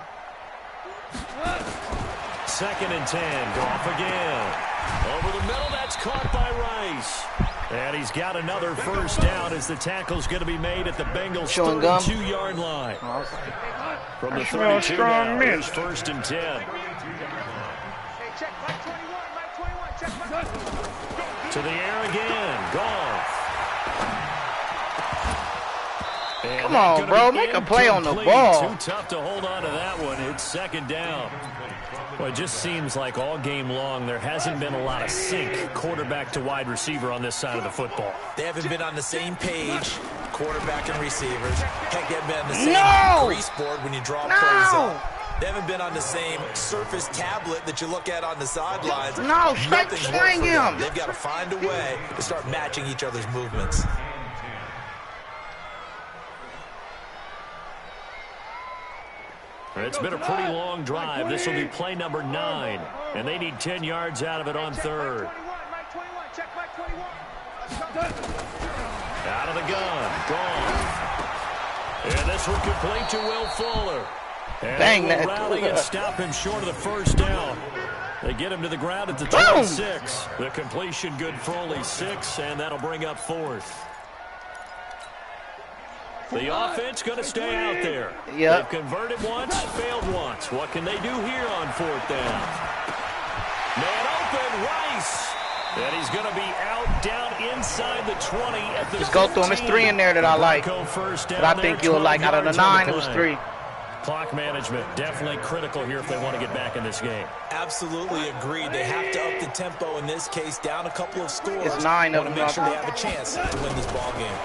2nd and 10. Goff again. Over the middle. That's caught by Rice. And he's got another first down as the tackle's going to be made at the Bengals 32-yard line. From the 32 now, here's 1st and 10. To the air again. Goff.
Come on, bro. Make a play on the ball.
Too tough to hold on to that one. It's 2nd down. Well, it just seems like all game long there hasn't been a lot of sync quarterback to wide receiver on this side of the football.
They haven't been on the same page, quarterback and receivers. Heck, they haven't been on the same grease board when you draw plays up. They haven't been on the same surface tablet that you look at on the sidelines.
No, strike swing him.
They've got to find a way to start matching each other's movements.
It's been a pretty long drive. This will be play number 9, and they need 10 yards out of it on 3rd. Out of the gun, gone. And this one complete to Will Fuller. And
dang,
they will rally and stop him short of the first down. They get him to the ground at the 26. The completion good for only 6, and that'll bring up 4th. The offense going to stay out there.
Yep.
They've converted once, failed once. What can they do here on 4th down? Man open, Rice. And he's going to be out down inside the 20 at the
Just go through them. It's 3 in there that I like. But I think you'll like out of the 9, it was 3.
Clock management definitely critical here if they want to get back in this game.
Absolutely agreed. They have to up the tempo in this case, down a couple of scores.
It's 9 of them.
Want to make sure they have a chance to win this ball game.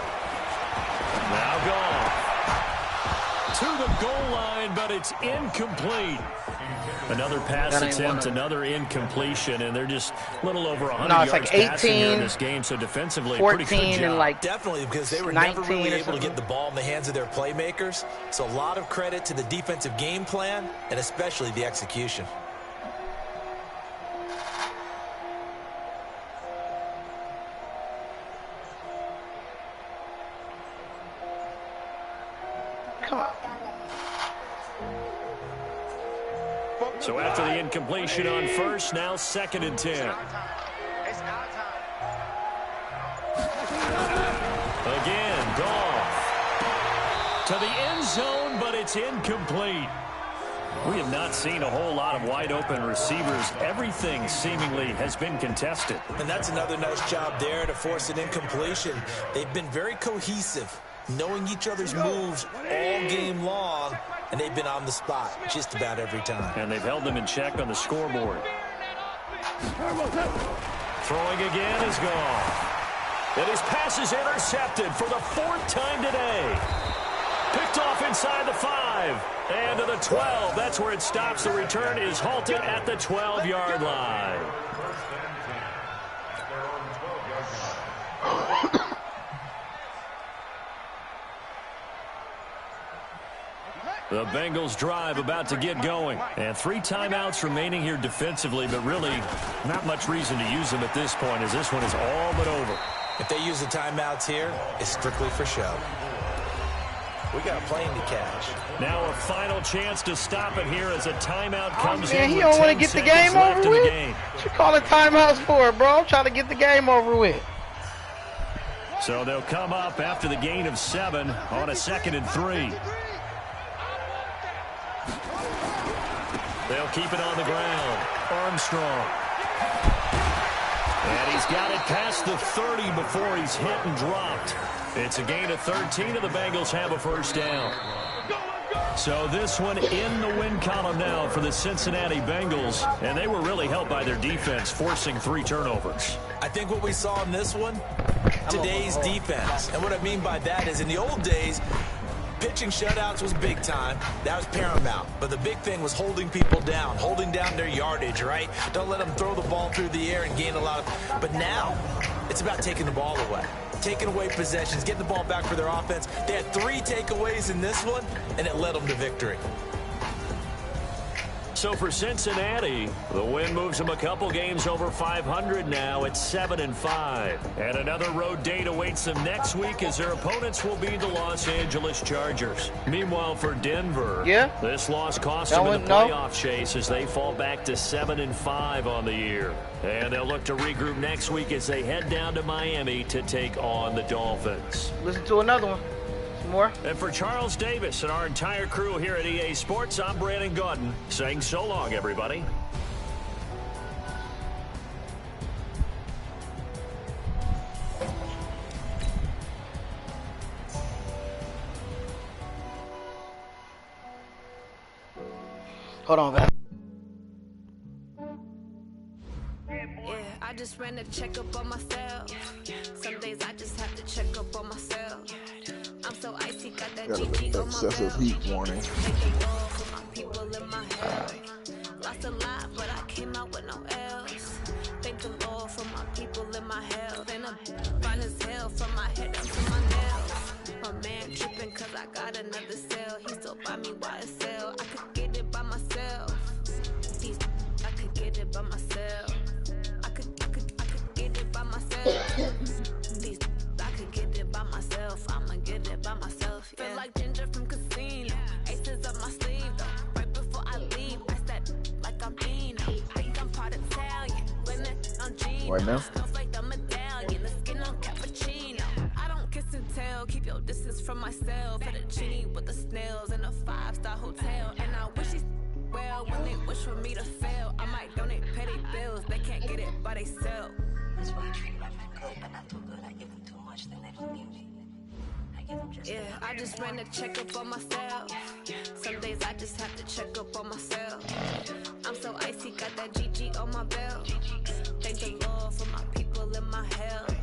Now gone to the goal line, but it's incomplete. Another pass attempt, another incompletion, and they're just a little over 100 yards
like
passing
18,
here in this game, so defensively,
14,
pretty good job.
and like
definitely, because they were never really able to get the ball in the hands of their playmakers. So a lot of credit to the defensive game plan, and especially the execution.
Come on.
So after the incompletion on 1st, now 2nd and 10. Again, Goff to the end zone, but it's incomplete. We have not seen a whole lot of wide-open receivers. Everything seemingly has been contested.
And that's another nice job there to force an incompletion. They've been very cohesive, knowing each other's moves all game long, and they've been on the spot just about every time.
And they've held them in check on the scoreboard. Throwing again is gone. And his pass is intercepted for the 4th time today. Picked off inside the 5 and to the 12. That's where it stops. The return is halted at the 12-yard line. The Bengals drive about to get going. And 3 timeouts remaining here defensively, but really not much reason to use them at this point as this one is all but over.
If they use the timeouts here, it's strictly for show. We got a plane to catch.
Now a final chance to stop it here as a timeout comes in.
He don't want to get the game over with.
What
you call it timeouts for, bro? I'm trying to get the game over with.
So they'll come up after the gain of 7 on a 2nd and 3. They'll keep it on the ground. Armstrong. And he's got it past the 30 before he's hit and dropped. It's a gain of 13, and the Bengals have a first down. So this one in the win column now for the Cincinnati Bengals, and they were really helped by their defense, forcing 3 turnovers.
I think what we saw in this one, today's defense. And what I mean by that is in the old days, pitching shutouts was big time. That was paramount. But the big thing was holding people down, holding down their yardage, right? Don't let them throw the ball through the air and gain a lot of... But now, it's about taking the ball away. Taking away possessions, getting the ball back for their offense. They had 3 takeaways in this one, and it led them to victory.
So for Cincinnati, the win moves them a couple games over 500 now at 7-5. And another road date awaits them next week as their opponents will be the Los Angeles Chargers. Meanwhile, for Denver, this loss cost them in the playoff chase as they fall back to 7-5 on the year. And they'll look to regroup next week as they head down to Miami to take on the Dolphins.
Listen to another one. More.
And for Charles Davis and our entire crew here at EA Sports, I'm Brandon Gaudin saying so long, everybody.
Hold on, man.
Yeah, I just ran a checkup on myself. Some days I just have to check up on myself. I'm so icy, got that GG on my
excessive heat warning.
Thank the Lord for my people in my head. Lost a lot, but I came out with no L's. Thank the Lord for my people in my health. And I'm fine as hell from my head down to my nails. My man tripping cause I got another cell. He still buy me YSL. I could get it by myself. I could get it by myself. I could get it by myself. I could get it by myself. I'ma get it by myself. Yeah. Feel like Ginger from Casino. Aces up my sleeve though. Right before I leave, I said like I'm Dino. Think I'm part Italian. Women on Gino.
Right now?
Smells like the medallion. The skin on cappuccino. I don't kiss and tell. Keep your distance from myself. For the genie with the snails in a 5-star hotel. And I wish he's well when they wish for me to fail. I might donate petty bills. They can't get it by they sell.
That's why I treat my friend good, but not too good. I give them too much, then they love me. I give them just
I just ran a checkup on myself. Some days I just have to check up on myself. I'm so icy, got that GG on my belt. Thank the Lord for my people in my health.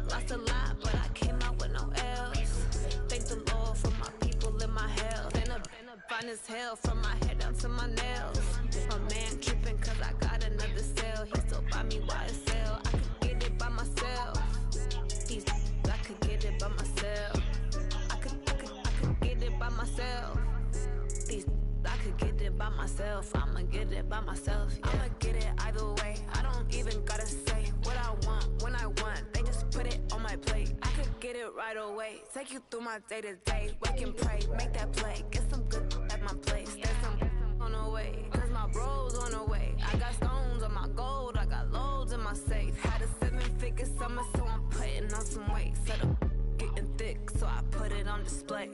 Lost a lot, but I came out with no L's. Thank the Lord for my people in my health. And I'm fine as hell from my head down to my nails. My man tripping cause I got another cell. He still buy me YSL. I could get it by myself. I could get it by myself. I could get it by myself. I could get it by myself. I'ma get it by myself. Yeah. I'ma get it either way. I don't even gotta say what I want when I want. They just put it on my plate. I could get it right away. Take you through my day to day. Wake and pray, make that play. Get some good at my place. There's some on the way. Cause my bro's on the way. I got stones on my gold. I got loads in my safe. Had a 7-figure summer, so I'm putting on some weight. Set up getting thick, so I put it on display.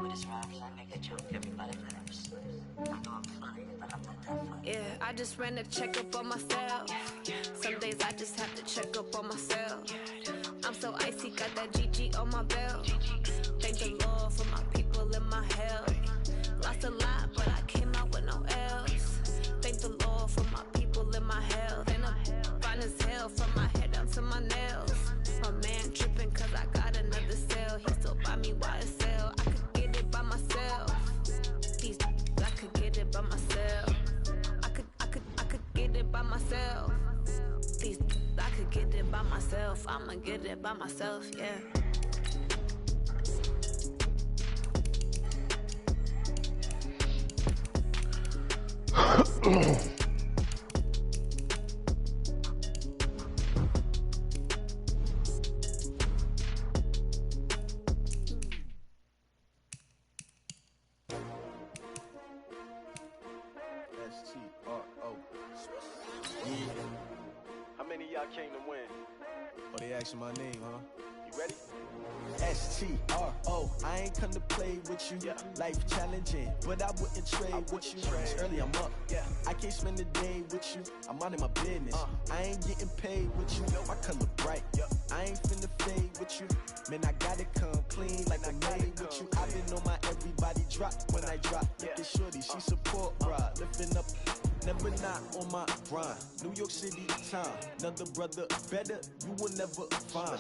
with his rhymes, I make a joke, everybody laughs. I know I'm funny, but I'm not that funny.
Yeah, I just ran a checkup on myself. Some days I just have to check up on myself. I'm so icy, got that GG on my belt. Thank the Lord for my people in my health. Lost a lot, but I came out with no L's. Thank the Lord for my people in my health. And I'm fine as hell from my head down to my nails. My man tripping cause I got another cell. He still buy me YSL. I could get it by myself. I could get it by myself. I could get it by myself. I could get it by myself. I'ma get it by myself, yeah.
How many of y'all came to win? Oh, they asking my name, huh? You STRO, I ain't come to play with you. Life challenging, but I wouldn't trade with you. It's early, I'm up. I can't spend the day with you. I'm minding my business. I ain't getting paid with you. My color bright. I ain't finna fade with you. Man, I gotta come clean like I made with you. I've been on my everybody drop when I drop. Look at shorty, she support ride. Lifting up, never not on my grind. New York City time, another brother better, you will never find.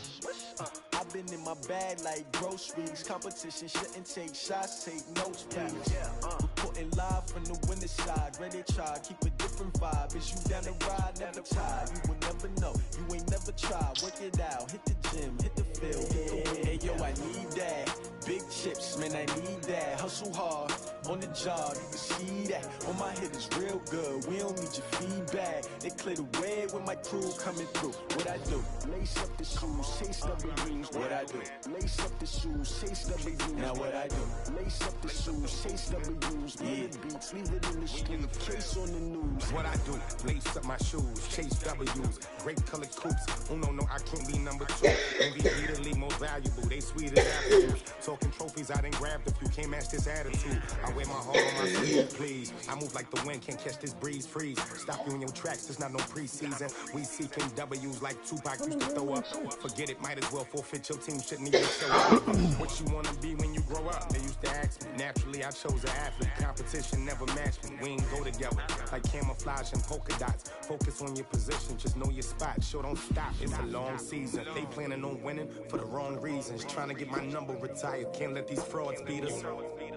I've been in my bag like groceries. Competition shouldn't take shots, take notes, please. Reporting live from the winter side. Ready to try, keep a different vibe. Is you down the ride, never tired. You will never know, you ain't never tried. Work it out, hit the gym, hit the field, hit the wind. Hey yo, I need that. Big chips, man, I need that. Hustle hard, on the job, you can see that. On my head is real good, we don't need your feedback. They clear the way with my crew coming through. What I do? Lace up the shoes, chase W's. What I do? Lace up the shoes, chase W's. Now what I do? Lace up the shoes, chase W's. Yeah, beats, leave it in the street, case on the news.
What I do? Lace up my shoes, chase W's. Great colored coops. Oh no, I can't be number 2. MVP to league most valuable. They sweet as apple juice. Talking trophies, I done grabbed a few. Can't match this attitude. I wear my heart on my sleeve, please. I move like the wind, can't catch this breeze. Freeze. Stop you in your tracks. There's not no preseason. We seeking W's like Tupac used to throw up. Forget it, might as well forfeit. Your team shouldn't even show up. What you wanna be when you grow up? They used to ask me. Naturally, I chose an athlete. Competition never matched me. We ain't go together like camouflage and polka dots. Focus on your position, just know your spot. Sure, don't stop. It's a long season. They planning on winning for the wrong reasons. Trying to get my number retired. Can't let these frauds beat us.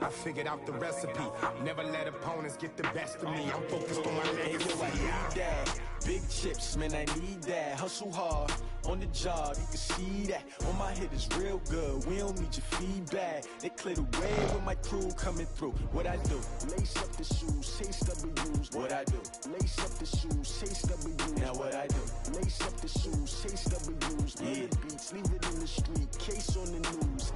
I figured out the recipe. Never let opponents get the best of me. I'm focused on my legacy.
I need that. Big chips, man, I need that. Hustle hard, on the job, you can see that. On my head is real good, we don't need your feedback. They clear the way with my crew coming through. What I do? Lace up the shoes, chase W's. What I do? Lace up the shoes, chase W's. Now what I do? Lace up the shoes, chase W's. Yeah, beats, leave it in the street, case on the news.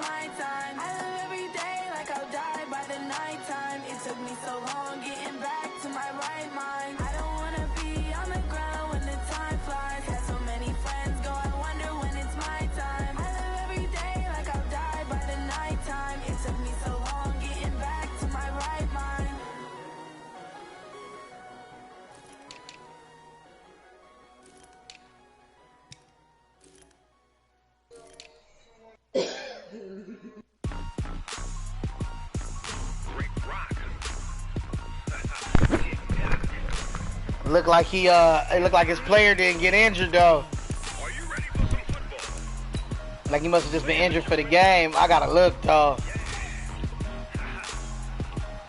my time. I live every day like I'll die by the nighttime. It took me so long getting back to my right mind. I don't wanna be on the ground when the time flies. Had so many friends go, I wonder when it's my time. I live every day like I'll die by the nighttime. It took me so long getting back to my right mind.
Looked like it looked like his player didn't get injured though. Like he must have just been injured for the game. I gotta look though.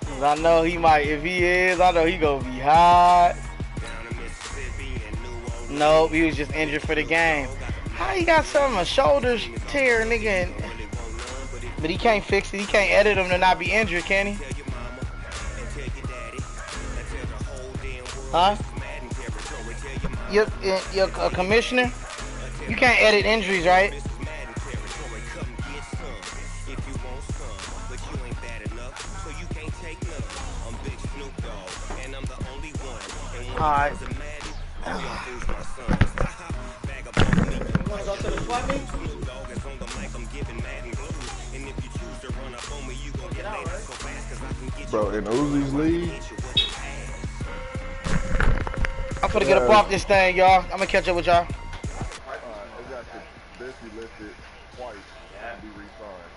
'Cause I know he might, if he is, I know he gonna be hot. Nope, he was just injured for the game. How he got something, a shoulder tear, nigga? But he can't fix it. He can't edit him to not be injured, can he? Huh? You're a commissioner? You can't edit injuries, right? Alright.
Want to go to the swap meet?
Bro, in Uzi's league.
I'm finna get up off this thing, y'all. I'm gonna catch up with y'all.
It got this listed twice to be re-signed.